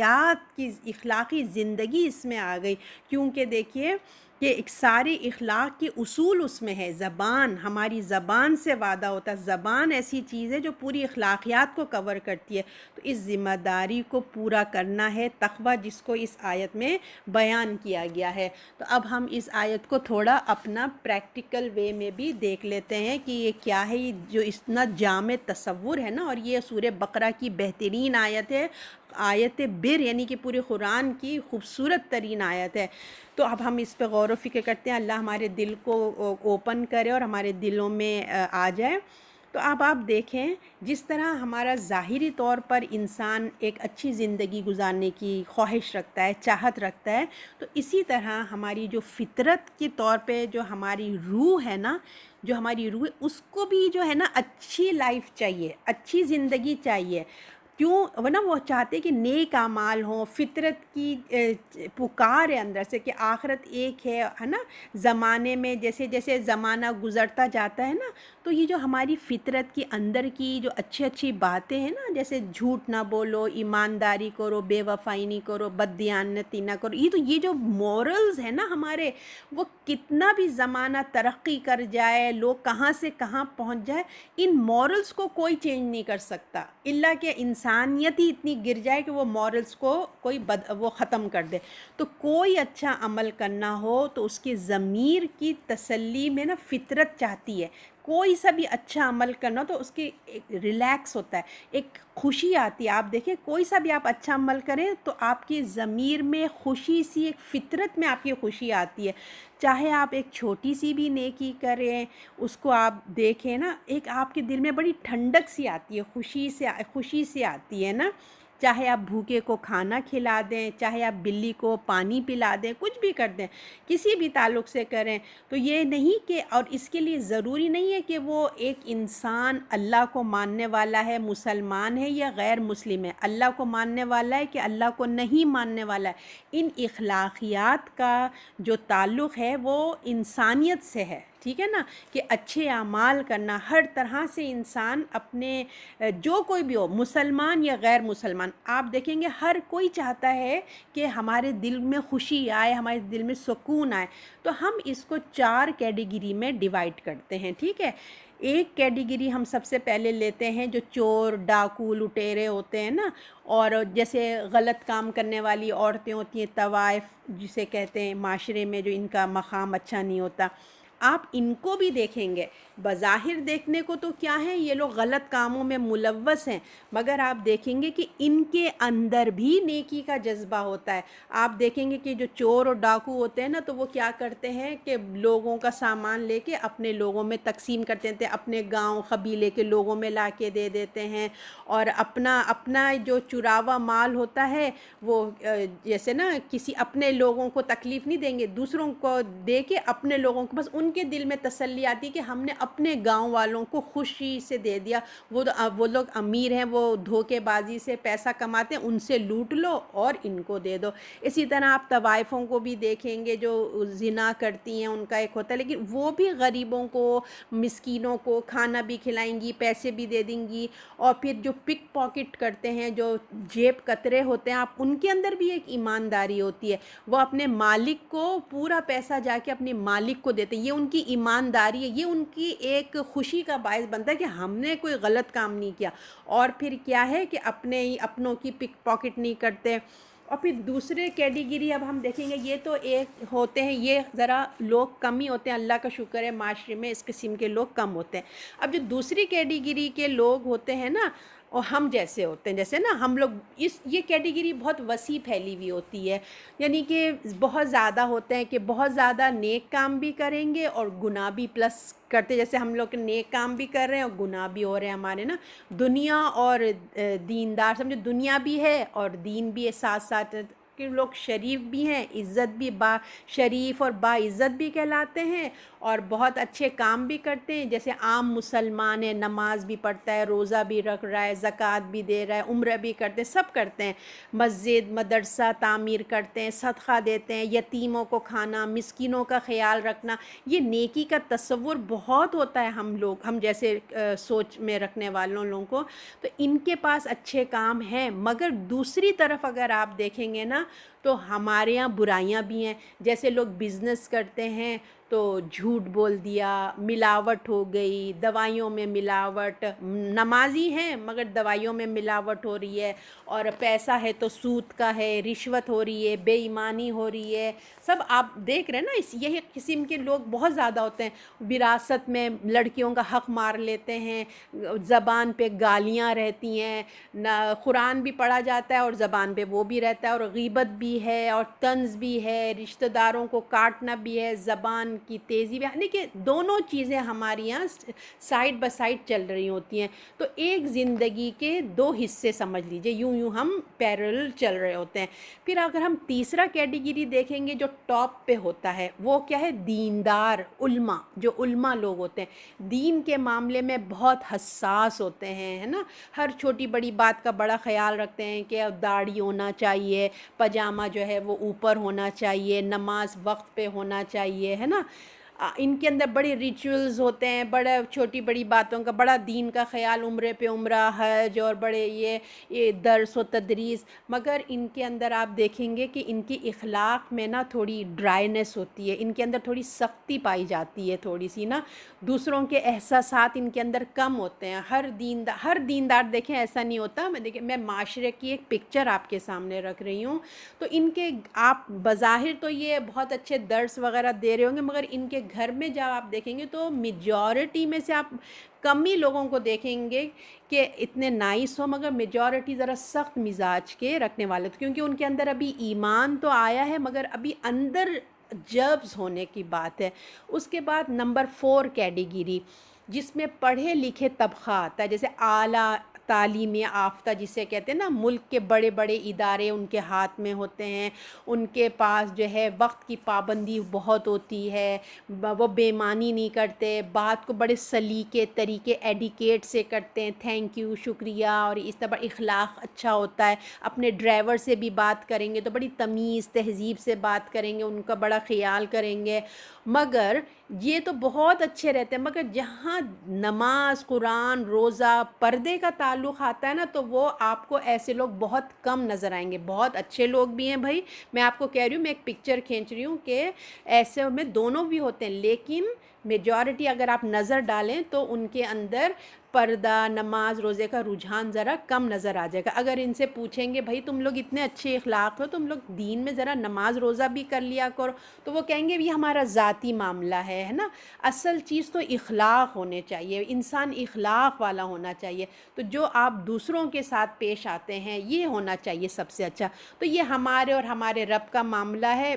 زندگی اس میں آ گئی. کیونکہ دیکھیے کہ ایک سارے اخلاق کے اصول اس میں ہے. زبان، ہماری زبان سے وعدہ ہوتا ہے. زبان ایسی چیز ہے جو پوری اخلاقیات کو کور کرتی ہے. تو اس ذمہ داری کو پورا کرنا ہے تقویٰ، جس کو اس آیت میں بیان کیا گیا ہے. تو اب ہم اس آیت کو تھوڑا اپنا پریکٹیکل وے میں بھی دیکھ لیتے ہیں کہ یہ کیا ہے، جو اتنا جامع تصور ہے نا. اور یہ سورہ بقرہ کی بہترین آیت ہے، آیت بر، یعنی کہ پورے قرآن کی خوبصورت ترین آیت ہے. تو اب ہم اس پہ غور و فکر کرتے ہیں. اللہ ہمارے دل کو اوپن کرے اور ہمارے دلوں میں آ جائے. تو اب آپ دیکھیں جس طرح ہمارا ظاہری طور پر انسان ایک اچھی زندگی گزارنے کی خواہش رکھتا ہے، چاہت رکھتا ہے، تو اسی طرح ہماری جو فطرت کے طور پہ جو ہماری روح ہے نا، جو ہماری روح ہے اس کو بھی جو ہے نا اچھی لائف چاہیے، اچھی زندگی چاہیے. کیوں؟ ورنہ وہ چاہتے کہ نیک اعمال ہوں. فطرت کی پکار ہے اندر سے کہ آخرت ایک ہے نا. زمانے میں جیسے جیسے زمانہ گزرتا جاتا ہے نا، تو یہ جو ہماری فطرت کی اندر کی جو اچھی اچھی باتیں ہیں نا، جیسے جھوٹ نہ بولو، ایمانداری کرو، بے وفائی نہیں کرو، بددیانتی نہ کرو، یہ جو مورلز ہیں نا ہمارے، وہ کتنا بھی زمانہ ترقی کر جائے، لوگ کہاں سے کہاں پہنچ جائے، ان مورلز کو کوئی چینج نہیں کر سکتا، الا کہ انسانیت ہی اتنی گر جائے کہ وہ مورلز کو کوئی وہ ختم کر دے. تو کوئی اچھا عمل کرنا ہو تو اس کے ضمیر کی تسلی میں نا فطرت چاہتی ہے. کوئی سا بھی اچھا عمل کرنا تو اس کی ریلیکس ہوتا ہے، ایک خوشی آتی ہے. آپ دیکھیں کوئی سا بھی آپ اچھا عمل کریں تو آپ کی ضمیر میں خوشی سی، ایک فطرت میں آپ کی خوشی آتی ہے. چاہے آپ ایک چھوٹی سی بھی نیکی کریں، اس کو آپ دیکھیں نا، ایک آپ کے دل میں بڑی ٹھنڈک سی آتی ہے، خوشی سے آتی ہے نا. چاہے آپ بھوکے کو کھانا کھلا دیں، چاہے آپ بلی کو پانی پلا دیں، کچھ بھی کر دیں، کسی بھی تعلق سے کریں. تو یہ نہیں کہ، اور اس کے لیے ضروری نہیں ہے کہ وہ ایک انسان اللہ کو ماننے والا ہے، مسلمان ہے یا غیر مسلم ہے. اللہ کو ماننے والا ہے کہ اللہ کو نہیں ماننے والا ہے، ان اخلاقیات کا جو تعلق ہے وہ انسانیت سے ہے. ٹھیک ہے نا، کہ اچھے اعمال کرنا، ہر طرح سے انسان اپنے جو کوئی بھی ہو، مسلمان یا غیر مسلمان، آپ دیکھیں گے ہر کوئی چاہتا ہے کہ ہمارے دل میں خوشی آئے، ہمارے دل میں سکون آئے. تو ہم اس کو 4 کیٹیگری میں ڈیوائڈ کرتے ہیں. ٹھیک ہے، ایک کیٹیگری ہم سب سے پہلے لیتے ہیں جو چور، ڈاکو، لٹیرے ہوتے ہیں نا، اور جیسے غلط کام کرنے والی عورتیں ہوتی ہیں، طوائف جسے کہتے ہیں، معاشرے میں جو ان کا مقام اچھا نہیں ہوتا. آپ ان کو بھی دیکھیں گے، بظاہر دیکھنے کو تو کیا ہے، یہ لوگ غلط کاموں میں ملوث ہیں، مگر آپ دیکھیں گے کہ ان کے اندر بھی نیکی کا جذبہ ہوتا ہے. آپ دیکھیں گے کہ جو چور اور ڈاکو ہوتے ہیں نا، تو وہ کیا کرتے ہیں کہ لوگوں کا سامان لے کے اپنے لوگوں میں تقسیم کرتے ہیں، اپنے گاؤں قبیلے کے لوگوں میں لا کے دے دیتے ہیں، اور اپنا جو چراوا مال ہوتا ہے وہ جیسے نا کسی اپنے لوگوں کو تکلیف نہیں دیں گے، دوسروں کو دے کے اپنے لوگوں کو بس ان کے دل میں تسلی آتی کہ ہم نے اپنے گاؤں والوں کو خوشی سے دے دیا. وہ لوگ امیر ہیں، وہ دھوکے بازی سے پیسہ کماتے ہیں، ان سے لوٹ لو اور ان کو دے دو. اسی طرح آپ طوائفوں کو بھی دیکھیں گے جو زنا کرتی ہیں، ان کا ایک ہوتا ہے، لیکن وہ بھی غریبوں کو، مسکینوں کو کھانا بھی کھلائیں گی، پیسے بھی دے دیں گی. اور پھر جو پک پاکٹ کرتے ہیں، جو جیب کترے ہوتے ہیں، آپ ان کے اندر بھی ایک ایمانداری ہوتی ہے. وہ اپنے مالک کو پورا پیسہ جا کے اپنے مالک کو دیتے ہیں. یہ ان کی ایمانداری ہے، یہ ان کی ایک خوشی کا باعث بنتا ہے کہ ہم نے کوئی غلط کام نہیں کیا. اور پھر کیا ہے کہ اپنوں کی پک پاکٹ نہیں کرتے. اور پھر دوسرے کیٹیگری اب ہم دیکھیں گے، یہ تو ایک ہوتے ہیں، یہ ذرا لوگ کم ہی ہوتے ہیں، اللہ کا شکر ہے معاشرے میں اس قسم کے لوگ کم ہوتے ہیں. اب جو دوسری کیٹیگری کے لوگ ہوتے ہیں نا، اور ہم جیسے ہوتے ہیں، جیسے نا ہم لوگ، یہ کیٹیگری بہت وسیع پھیلی ہوئی ہوتی ہے. یعنی کہ بہت زیادہ ہوتے ہیں کہ بہت زیادہ نیک کام بھی کریں گے اور گناہ بھی پلس کرتے. جیسے ہم لوگ نیک کام بھی کر رہے ہیں اور گناہ بھی ہو رہے ہیں ہمارے نا. دنیا اور دیندار، سمجھو دنیا بھی ہے اور دین بھی ہے ساتھ ساتھ، کہ لوگ شریف بھی ہیں، عزت بھی، با شریف اور با عزت بھی کہلاتے ہیں، اور بہت اچھے کام بھی کرتے ہیں. جیسے عام مسلمان ہے، نماز بھی پڑھتا ہے، روزہ بھی رکھ رہا ہے، زکوٰۃ بھی دے رہا ہے، عمرہ بھی کرتے ہیں، سب کرتے ہیں. مسجد مدرسہ تعمیر کرتے ہیں، صدقہ دیتے ہیں، یتیموں کو کھانا، مسکینوں کا خیال رکھنا. یہ نیکی کا تصور بہت ہوتا ہے ہم جیسے سوچ میں رکھنے والوں لوگوں کو. تو ان کے پاس اچھے کام ہیں، مگر دوسری طرف اگر آپ دیکھیں گے نا تو ہمارے یہاں برائیاں بھی ہیں. جیسے لوگ بزنس کرتے ہیں تو جھوٹ بول دیا، ملاوٹ ہو گئی، دوائیوں میں ملاوٹ، نمازی ہیں مگر دوائیوں میں ملاوٹ ہو رہی ہے، اور پیسہ ہے تو سود کا ہے، رشوت ہو رہی ہے، بے ایمانی ہو رہی ہے. سب آپ دیکھ رہے ہیں نا، یہی قسم کے لوگ بہت زیادہ ہوتے ہیں. وراثت میں لڑکیوں کا حق مار لیتے ہیں، زبان پہ گالیاں رہتی ہیں، قرآن بھی پڑھا جاتا ہے اور زبان پہ وہ بھی رہتا ہے، اور غیبت بھی ہے اور طنز بھی ہے، رشتہ داروں کو کاٹنا بھی ہے، زبان کی تیزی بھی، یعنی کہ دونوں چیزیں ہماری یہاں سائڈ بائی سائڈ چل رہی ہوتی ہیں. تو ایک زندگی کے دو حصے سمجھ لیجئے، یوں ہم پیرل چل رہے ہوتے ہیں. پھر اگر ہم تیسرا کیٹیگری دیکھیں گے جو ٹاپ پہ ہوتا ہے، وہ کیا ہے؟ دیندار علماء. جو علماء لوگ ہوتے ہیں دین کے معاملے میں بہت حساس ہوتے ہیں، ہے نا. ہر چھوٹی بڑی بات کا بڑا خیال رکھتے ہیں کہ داڑھی ہونا چاہیے، پاجامہ جو ہے وہ اوپر ہونا چاہیے، نماز وقت پہ ہونا چاہیے، ہے نا. ان کے اندر بڑے ریچولز ہوتے ہیں، بڑا چھوٹی بڑی باتوں کا بڑا دین کا خیال، عمرے پہ عمرہ، حج، اور بڑے یہ درس و تدریس. مگر ان کے اندر آپ دیکھیں گے کہ ان کی اخلاق میں نا تھوڑی ڈرائینس ہوتی ہے، ان کے اندر تھوڑی سختی پائی جاتی ہے، تھوڑی سی نا. دوسروں کے احساسات ان کے اندر کم ہوتے ہیں. ہر دیندار دیکھیں ایسا نہیں ہوتا. میں معاشرے کی ایک پکچر آپ کے سامنے رکھ رہی ہوں. تو ان کے آپ بظاہر تو یہ بہت اچھے درس وغیرہ دے رہے ہوں گے، مگر ان کے گھر میں جب آپ دیکھیں گے تو میجورٹی میں سے آپ کم ہی لوگوں کو دیکھیں گے کہ اتنے نائس ہو، مگر میجورٹی ذرا سخت مزاج کے رکھنے والے تھے، کیونکہ ان کے اندر ابھی ایمان تو آیا ہے مگر ابھی اندر جربز ہونے کی بات ہے. اس کے بعد نمبر 4 کیٹیگری، جس میں پڑھے لکھے طبقہ آتا ہے، جیسے اعلیٰ تعلیم یافتہ جسے کہتے ہیں نا. ملک کے بڑے بڑے ادارے ان کے ہاتھ میں ہوتے ہیں، ان کے پاس جو ہے وقت کی پابندی بہت ہوتی ہے، وہ بے ایمانی نہیں کرتے، بات کو بڑے سلیقے طریقے ایڈیکیٹ سے کرتے ہیں، تھینک یو، شکریہ، اور اس طرح اخلاق اچھا ہوتا ہے. اپنے ڈرائیور سے بھی بات کریں گے تو بڑی تمیز تہذیب سے بات کریں گے، ان کا بڑا خیال کریں گے. مگر یہ تو بہت اچھے رہتے ہیں، مگر جہاں نماز، قرآن، روزہ، پردے کا تعلق آتا ہے نا تو وہ آپ کو ایسے لوگ بہت کم نظر آئیں گے. بہت اچھے لوگ بھی ہیں بھائی، میں آپ کو کہہ رہی ہوں، میں ایک پکچر کھینچ رہی ہوں کہ ایسے میں دونوں بھی ہوتے ہیں، لیکن میجورٹی اگر آپ نظر ڈالیں تو ان کے اندر پردہ، نماز، روزے کا رجحان ذرا کم نظر آ جائے گا. اگر ان سے پوچھیں گے بھائی تم لوگ اتنے اچھے اخلاق ہو، تم لوگ دین میں ذرا نماز روزہ بھی کر لیا کرو، تو وہ کہیں گے یہ ہمارا ذاتی معاملہ ہے نا. اصل چیز تو اخلاق ہونے چاہیے، انسان اخلاق والا ہونا چاہیے. تو جو آپ دوسروں کے ساتھ پیش آتے ہیں یہ ہونا چاہیے سب سے اچھا. تو یہ ہمارے اور ہمارے رب کا معاملہ ہے،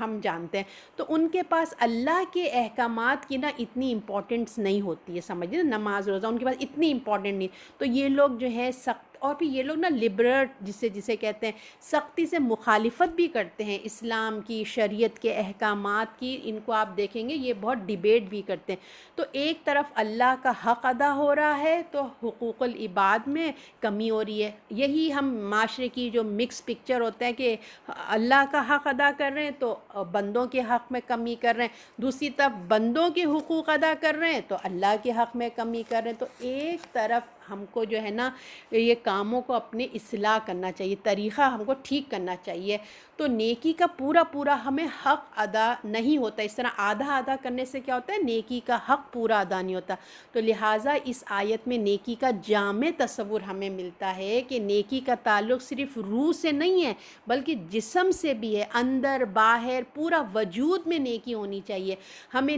ہم جانتے ہیں. تو ان کے پاس اللہ کے احکامات کی نا اتنی امپورٹنس نہیں ہوتی ہے، سمجھیں، نماز روزہ ان کے پاس اتنی امپورٹنٹ نہیں. تو یہ لوگ جو ہے سخت، اور پھر یہ لوگ نا لبرل جسے کہتے ہیں، سختی سے مخالفت بھی کرتے ہیں اسلام کی، شریعت کے احکامات کی، ان کو آپ دیکھیں گے یہ بہت ڈیبیٹ بھی کرتے ہیں۔ تو ایک طرف اللہ کا حق ادا ہو رہا ہے تو حقوق العباد میں کمی ہو رہی ہے۔ یہی ہم معاشرے کی جو مکس پکچر ہوتا ہے کہ اللہ کا حق ادا کر رہے ہیں تو بندوں کے حق میں کمی کر رہے ہیں، دوسری طرف بندوں کے حقوق ادا کر رہے ہیں تو اللہ کے حق میں کمی کر رہے ہیں۔ تو ایک طرف ہم کو جو ہے نا یہ کاموں کو اپنے اصلاح کرنا چاہیے، طریقہ ہم کو ٹھیک کرنا چاہیے۔ تو نیکی کا پورا ہمیں حق ادا نہیں ہوتا، اس طرح آدھا کرنے سے کیا ہوتا ہے، نیکی کا حق پورا ادا نہیں ہوتا۔ تو لہٰذا اس آیت میں نیکی کا جامع تصور ہمیں ملتا ہے کہ نیکی کا تعلق صرف روح سے نہیں ہے بلکہ جسم سے بھی ہے، اندر باہر پورا وجود میں نیکی ہونی چاہیے۔ ہمیں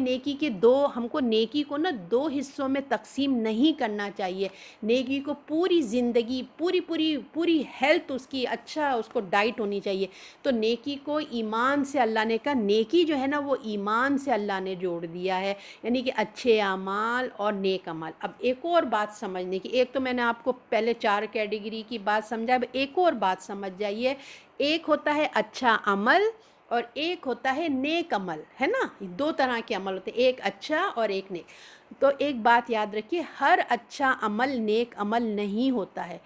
ہم کو نیکی کو نا دو حصوں میں تقسیم نہیں کرنا چاہیے۔ نیکی کو پوری زندگی پوری ہیلتھ اس کی اچھا اس کو ڈائٹ ہونی چاہیے۔ تو نیکی کو ایمان سے اللہ نے کہا، نیکی جو ہے نا وہ ایمان سے اللہ نے جوڑ دیا ہے، یعنی کہ اچھے اعمال اور نیک اعمال۔ اب ایک اور بات سمجھنے کی، ایک تو میں نے آپ کو پہلے 4 کیٹیگری کی بات سمجھا، اب ایک اور بات سمجھ جائیے۔ ایک ہوتا ہے اچھا عمل اور ایک ہوتا ہے نیک عمل، ہے نا، 2 طرح کے عمل ہوتے ہیں، ایک اچھا اور ایک نیک۔ تو ایک بات یاد رکھیے، ہر اچھا عمل نیک عمل نہیں ہوتا ہے،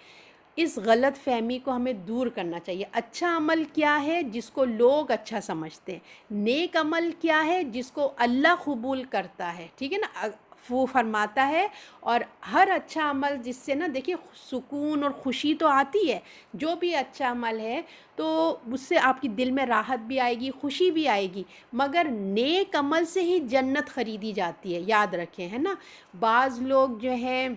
اس غلط فہمی کو ہمیں دور کرنا چاہیے۔ اچھا عمل کیا ہے جس کو لوگ اچھا سمجھتے ہیں، نیک عمل کیا ہے جس کو اللہ قبول کرتا ہے، ٹھیک ہے نا، وہ فرماتا ہے۔ اور ہر اچھا عمل جس سے نا دیکھیے سکون اور خوشی تو آتی ہے، جو بھی اچھا عمل ہے تو اس سے آپ کی دل میں راحت بھی آئے گی، خوشی بھی آئے گی، مگر نیک عمل سے ہی جنت خریدی جاتی ہے، یاد رکھیں، ہے نا۔ بعض لوگ جو ہیں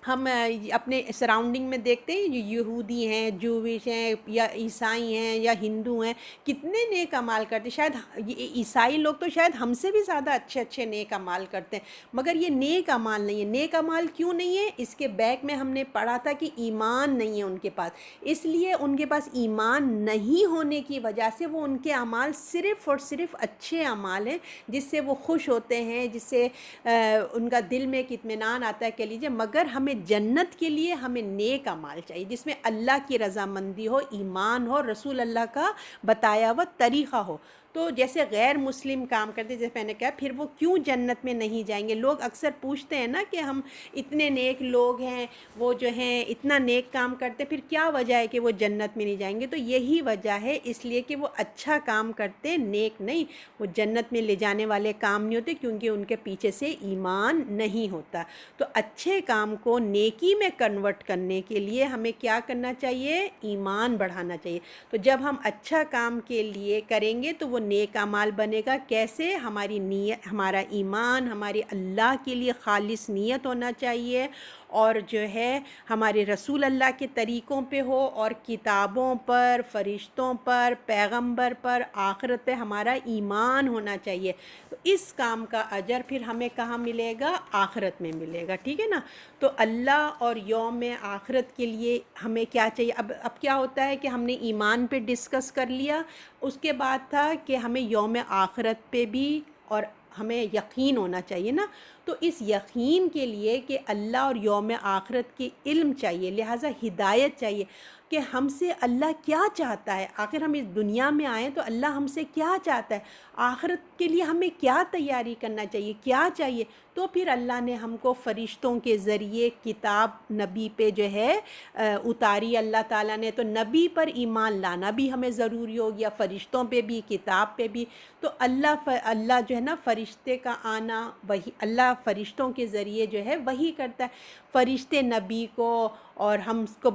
ہم اپنے سراؤنڈنگ میں دیکھتے ہیں، جو یہودی ہیں، جووش ہیں یا عیسائی ہیں یا ہندو ہیں، کتنے نیک اعمال کرتے ہیں۔ شاید یہ عیسائی لوگ تو شاید ہم سے بھی زیادہ اچھے نیک اعمال کرتے ہیں، مگر یہ نیک اعمال نہیں ہے۔ نیک اعمال کیوں نہیں ہے؟ اس کے بیک میں ہم نے پڑھا تھا کہ ایمان نہیں ہے ان کے پاس، اس لیے ان کے پاس ایمان نہیں ہونے کی وجہ سے وہ ان کے اعمال صرف اور صرف اچھے اعمال ہیں، جس سے وہ خوش ہوتے ہیں، جس سے ان کا دل میں ایک اطمینان آتا ہے، کہہ لیجیے۔ مگر ہمیں جنت کے لیے ہمیں نیک اعمال چاہیے جس میں اللہ کی رضامندی ہو، ایمان ہو، رسول اللہ کا بتایا ہوا طریقہ ہو۔ تو جیسے غیر مسلم کام کرتے، جیسے میں نے کہا، پھر وہ کیوں جنت میں نہیں جائیں گے؟ لوگ اکثر پوچھتے ہیں نا کہ ہم اتنے نیک لوگ ہیں، وہ جو ہیں اتنا نیک کام کرتے، پھر کیا وجہ ہے کہ وہ جنت میں نہیں جائیں گے؟ تو یہی وجہ ہے، اس لیے کہ وہ اچھا کام کرتے، نیک نہیں، وہ جنت میں لے جانے والے کام نہیں ہوتے، کیونکہ ان کے پیچھے سے ایمان نہیں ہوتا۔ تو اچھے کام کو نیکی میں کنورٹ کرنے کے لیے ہمیں کیا کرنا چاہیے؟ ایمان بڑھانا چاہیے۔ تو جب ہم اچھا کام کے لیے کریں گے تو وہ نیک اعمال بنے گا، کیسے؟ ہماری نیت، ہمارا ایمان ہمارے اللہ کے لیے خالص نیت ہونا چاہیے، اور جو ہے ہمارے رسول اللہ کے طریقوں پہ ہو، اور کتابوں پر، فرشتوں پر، پیغمبر پر، آخرت پہ ہمارا ایمان ہونا چاہیے۔ تو اس کام کا اجر پھر ہمیں کہاں ملے گا؟ آخرت میں ملے گا، ٹھیک ہے نا۔ تو اللہ اور یوم آخرت کے لیے ہمیں کیا چاہیے؟ اب کیا ہوتا ہے کہ ہم نے ایمان پہ ڈسکس کر لیا، اس کے بعد تھا کہ ہمیں یوم آخرت پہ بھی اور ہمیں یقین ہونا چاہیے نا۔ تو اس یقین کے لیے کہ اللہ اور یوم آخرت کے علم چاہیے، لہٰذا ہدایت چاہیے کہ ہم سے اللہ کیا چاہتا ہے، آخر ہم اس دنیا میں آئیں تو اللہ ہم سے کیا چاہتا ہے، آخرت کے لیے ہمیں کیا تیاری کرنا چاہیے، کیا چاہیے۔ تو پھر اللہ نے ہم کو فرشتوں کے ذریعے کتاب نبی پہ جو ہے اتاری اللہ تعالیٰ نے، تو نبی پر ایمان لانا بھی ہمیں ضروری ہو گیا، فرشتوں پہ بھی، کتاب پہ بھی۔ تو اللہ جو ہے نا فرشتے کا آنا، وہی اللہ فرشتوں کے ذریعے جو ہے وہی کرتا ہے، فرشتے نبی کو، اور ہم اس کو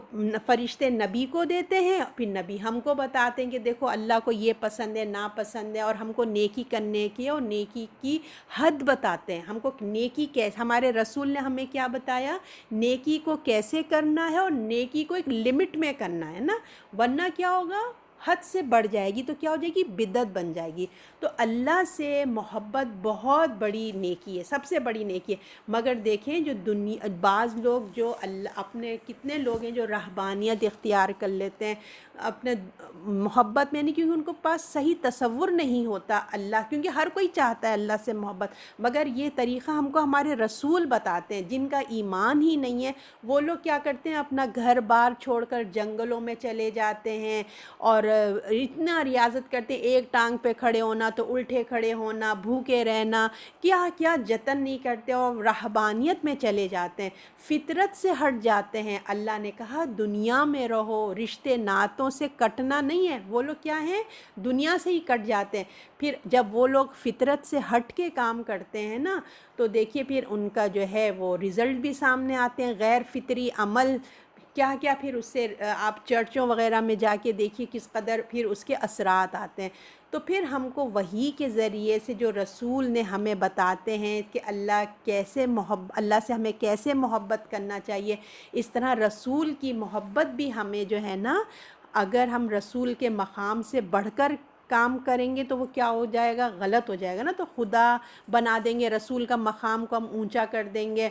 فرشتے نبی کو دیتے ہیں، پھر نبی ہم کو بتاتے ہیں کہ دیکھو اللہ کو یہ پسند ہے، ناپسند ہے، اور ہم کو نیکی کرنے کی اور نیکی کی حد بتاتے ہیں، ہم کو نیکی کیسے، ہمارے رسول نے ہمیں کیا بتایا، نیکی کو کیسے کرنا ہے، اور نیکی کو ایک لمٹ میں کرنا ہے نا، ورنہ کیا ہوگا، حد سے بڑھ جائے گی تو کیا ہو جائے گی؟ بدعت بن جائے گی۔ تو اللہ سے محبت بہت بڑی نیکی ہے، سب سے بڑی نیکی ہے۔ مگر دیکھیں جو بعض لوگ جو اپنے کتنے لوگ ہیں جو رہبانیت اختیار کر لیتے ہیں اپنے محبت میں، نہیں کیونکہ ان کو پاس صحیح تصور نہیں ہوتا اللہ، کیونکہ ہر کوئی چاہتا ہے اللہ سے محبت، مگر یہ طریقہ ہم کو ہمارے رسول بتاتے ہیں۔ جن کا ایمان ہی نہیں ہے وہ لوگ کیا کرتے ہیں؟ اپنا گھر بار چھوڑ کر جنگلوں میں چلے جاتے ہیں اور اتنا ریاضت کرتے ہیں، ایک ٹانگ پہ کھڑے ہونا تو الٹے کھڑے ہونا، بھوکے رہنا، کیا کیا جتن نہیں کرتے اور رہبانیت میں چلے جاتے ہیں، فطرت سے ہٹ جاتے ہیں۔ اللہ نے کہا دنیا میں رہو، رشتے ناتوں سے کٹنا نہیں ہے۔ وہ لوگ کیا ہیں؟ دنیا سے ہی کٹ جاتے ہیں۔ پھر جب وہ لوگ فطرت سے ہٹ کے کام کرتے ہیں نا تو دیکھیے پھر ان کا جو ہے وہ رزلٹ بھی سامنے آتے ہیں، غیر فطری عمل کیا کیا، پھر اس سے آپ چرچوں وغیرہ میں جا کے دیکھیے کس قدر پھر اس کے اثرات آتے ہیں۔ تو پھر ہم کو وحی کے ذریعے سے جو رسول نے ہمیں بتاتے ہیں کہ اللہ سے ہمیں کیسے محبت کرنا چاہیے، اس طرح رسول کی محبت بھی ہمیں جو ہے نا، اگر ہم رسول کے مقام سے بڑھ کر کام کریں گے تو وہ کیا ہو جائے گا؟ غلط ہو جائے گا نا، تو خدا بنا دیں گے، رسول کا مقام کو ہم اونچا کر دیں گے۔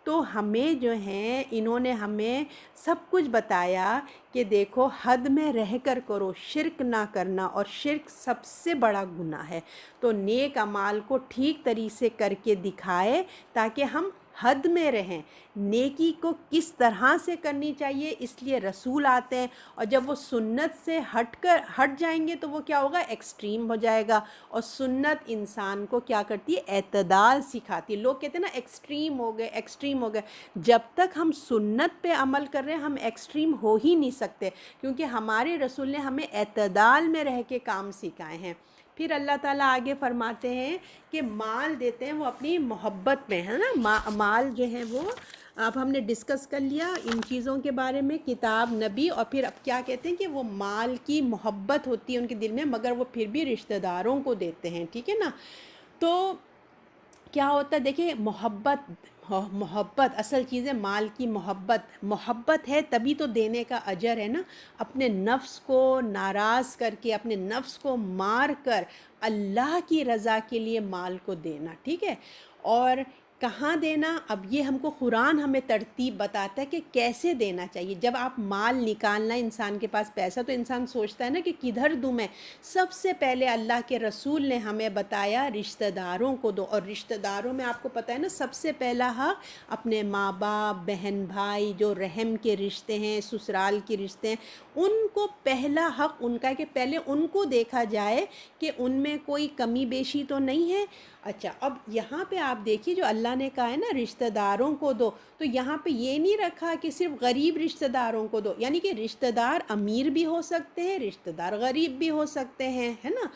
تو ہمیں جو ہیں انہوں نے ہمیں سب کچھ بتایا کہ دیکھو حد میں رہ کر کرو، شرک نہ کرنا، اور شرک سب سے بڑا گناہ ہے۔ تو نیک اعمال کو ٹھیک طریقے سے کر کے دکھائے تاکہ ہم حد میں رہیں۔ نیکی کو کس طرح سے کرنی چاہیے اس لیے رسول آتے ہیں، اور جب وہ سنت سے ہٹ جائیں گے تو وہ کیا ہوگا؟ ایکسٹریم ہو جائے گا۔ اور سنت انسان کو کیا کرتی ہے؟ اعتدال سکھاتی ہے۔ لوگ کہتے ہیں نا ایکسٹریم ہو گئے، ایکسٹریم ہو گئے۔ جب تک ہم سنت پہ عمل کر رہے ہیں ہم ایکسٹریم ہو ہی نہیں سکتے، کیونکہ ہمارے رسول نے ہمیں اعتدال میں رہ کے کام سکھائے ہیں۔ پھر اللہ تعالیٰ آگے فرماتے ہیں کہ مال دیتے ہیں وہ اپنی محبت میں، ہے نا، مال جو ہیں وہ اب ہم نے ڈسکس کر لیا ان چیزوں کے بارے میں، کتاب، نبی، اور پھر اب کیا کہتے ہیں کہ وہ مال کی محبت ہوتی ہے ان کے دل میں، مگر وہ پھر بھی رشتہ داروں کو دیتے ہیں، ٹھیک ہے نا۔ تو کیا ہوتا ہے؟ دیکھیں محبت اصل چیز ہے، مال کی محبت ہے تبھی تو دینے کا اجر ہے نا۔ اپنے نفس کو ناراض کر کے، اپنے نفس کو مار کر اللہ کی رضا کے لیے مال کو دینا، ٹھیک ہے۔ اور کہاں دینا؟ اب یہ ہم کو قرآن ہمیں ترتیب بتاتا ہے کہ کیسے دینا چاہیے۔ جب آپ مال نکالنا، انسان کے پاس پیسہ، تو انسان سوچتا ہے نا کہ کدھر دوں میں؟ سب سے پہلے اللہ کے رسول نے ہمیں بتایا رشتہ داروں کو دو، اور رشتہ داروں میں آپ کو پتہ ہے نا سب سے پہلا حق اپنے ماں باپ، بہن بھائی، جو رحم کے رشتے ہیں، سسرال کے رشتے ہیں، ان کو پہلا حق ان کا ہے کہ پہلے ان کو دیکھا جائے کہ ان میں کوئی کمی بیشی تو نہیں ہے۔ اچھا، اب یہاں پہ آپ دیکھیے جو اللہ نے کہا ہے نا رشتہ داروں کو دو، تو یہاں پہ یہ نہیں رکھا کہ صرف غریب رشتہ داروں کو دو، یعنی کہ رشتہ دار امیر بھی ہو سکتے ہیں، رشتہ دار غریب بھی ہو سکتے ہیں، ہے نا۔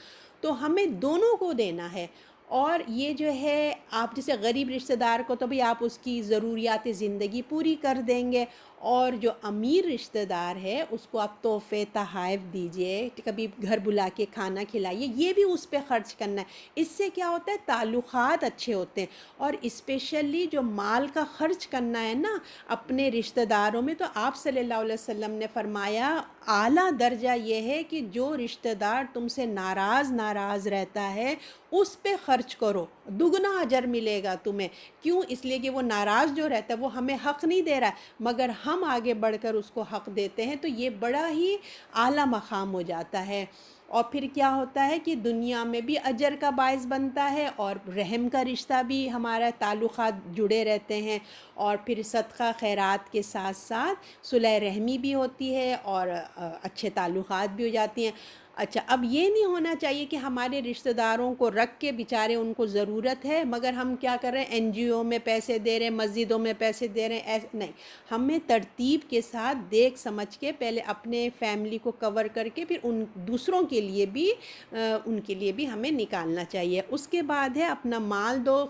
تو ہمیں دونوں کو دینا ہے۔ اور یہ جو ہے آپ جیسے غریب رشتہ دار کو تو بھی آپ اس کی ضروریات زندگی پوری کر دیں گے، اور جو امیر رشتہ دار ہے اس کو آپ تحفے تحائف دیجئے، کبھی گھر بلا کے کھانا کھلائیے، یہ بھی اس پہ خرچ کرنا ہے۔ اس سے کیا ہوتا ہے؟ تعلقات اچھے ہوتے ہیں۔ اور اسپیشلی جو مال کا خرچ کرنا ہے نا اپنے رشتہ داروں میں، تو آپ صلی اللہ علیہ وسلم نے فرمایا اعلیٰ درجہ یہ ہے کہ جو رشتہ دار تم سے ناراض رہتا ہے اس پہ خرچ کرو، دگنا اجر ملے گا تمہیں۔ کیوں؟ اس لیے کہ وہ ناراض جو رہتا ہے وہ ہمیں حق نہیں دے رہا ہے، مگر ہم آگے بڑھ کر اس کو حق دیتے ہیں، تو یہ بڑا ہی اعلیٰ مقام ہو جاتا ہے۔ اور پھر کیا ہوتا ہے کہ دنیا میں بھی اجر کا باعث بنتا ہے، اور رحم کا رشتہ بھی، ہمارا تعلقات جڑے رہتے ہیں، اور پھر صدقہ خیرات کے ساتھ ساتھ صلح رحمی بھی ہوتی ہے، اور اچھے تعلقات بھی ہو جاتی ہیں۔ اچھا، اب یہ نہیں ہونا چاہیے کہ ہمارے رشتہ داروں کو رکھ کے بیچارے ان کو ضرورت ہے مگر ہم کیا کر رہے ہیں؟ این جی او میں پیسے دے رہے ہیں، مسجدوں میں پیسے دے رہے ہیں، ایسے نہیں۔ ہمیں ترتیب کے ساتھ دیکھ سمجھ کے پہلے اپنے فیملی کو کور کر کے پھر ان دوسروں کے لیے بھی ہمیں نکالنا چاہیے۔ اس کے بعد ہے اپنا مال دو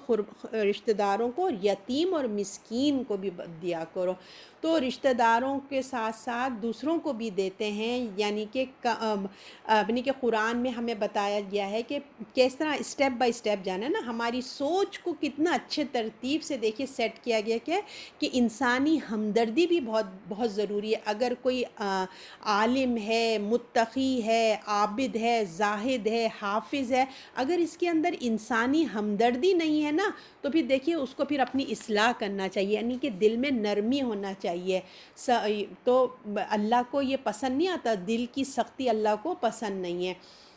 رشتہ داروں کو، یتیم اور مسکین کو بھی دیا کرو۔ تو رشتہ داروں کے ساتھ ساتھ دوسروں کو بھی دیتے ہیں، یعنی کہ یعنی کہ قرآن میں ہمیں بتایا گیا ہے کہ کس طرح اسٹیپ بائی اسٹیپ جانا ہے نا، ہماری سوچ کو کتنا اچھے ترتیب سے دیکھیے سیٹ کیا گیا کہ انسانی ہمدردی بھی بہت بہت ضروری ہے۔ اگر کوئی عالم ہے، متقی ہے، عابد ہے، زاہد ہے، حافظ ہے، اگر اس کے اندر انسانی ہمدردی نہیں ہے نا، تو پھر دیکھیے اس کو پھر اپنی اصلاح کرنا چاہیے، یعنی کہ دل میں نرمی ہونا چاہیے۔ تو اللہ کو یہ پسند نہیں آتا، دل کی سختی اللہ کو پسند نہیں ہے۔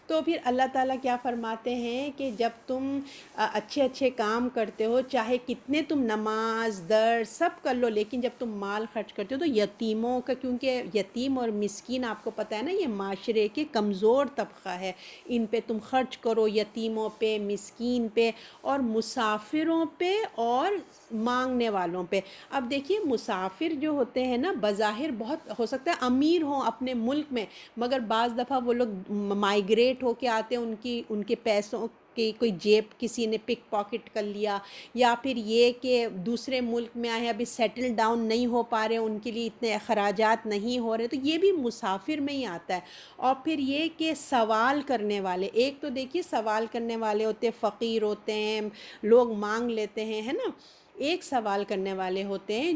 تو پھر اللہ تعالیٰ کیا فرماتے ہیں کہ جب تم اچھے اچھے کام کرتے ہو، چاہے کتنے تم نماز درس سب کر لو، لیکن جب تم مال خرچ کرتے ہو تو یتیموں کا، کیونکہ یتیم اور مسکین آپ کو پتہ ہے نا یہ معاشرے کے کمزور طبقہ ہے، ان پہ تم خرچ کرو، یتیموں پہ، مسکین پہ، اور مسافروں پہ، اور مانگنے والوں پہ۔ اب دیکھیے مسافر جو ہوتے ہیں نا، بظاہر بہت ہو سکتا ہے امیر ہوں اپنے ملک میں، مگر بعض دفعہ وہ لوگ مائیگریٹ ہو کے آتے ہیں، ان کے پیسوں کی کوئی جیب کسی نے پک پاکٹ کر لیا، یا پھر یہ کہ دوسرے ملک میں آئے ہیں، ابھی سیٹل ڈاؤن نہیں ہو پا رہے، ان کے لیے اتنے اخراجات نہیں ہو رہے، تو یہ بھی مسافر میں ہی آتا ہے۔ اور پھر یہ کہ سوال کرنے والے، ایک تو دیکھیے سوال کرنے والے ہوتے ہیں، فقیر ہوتے ہیں، لوگ مانگ لیتے ہیں، ہے نا۔ ایک سوال کرنے والے ہوتے ہیں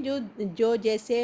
جو جیسے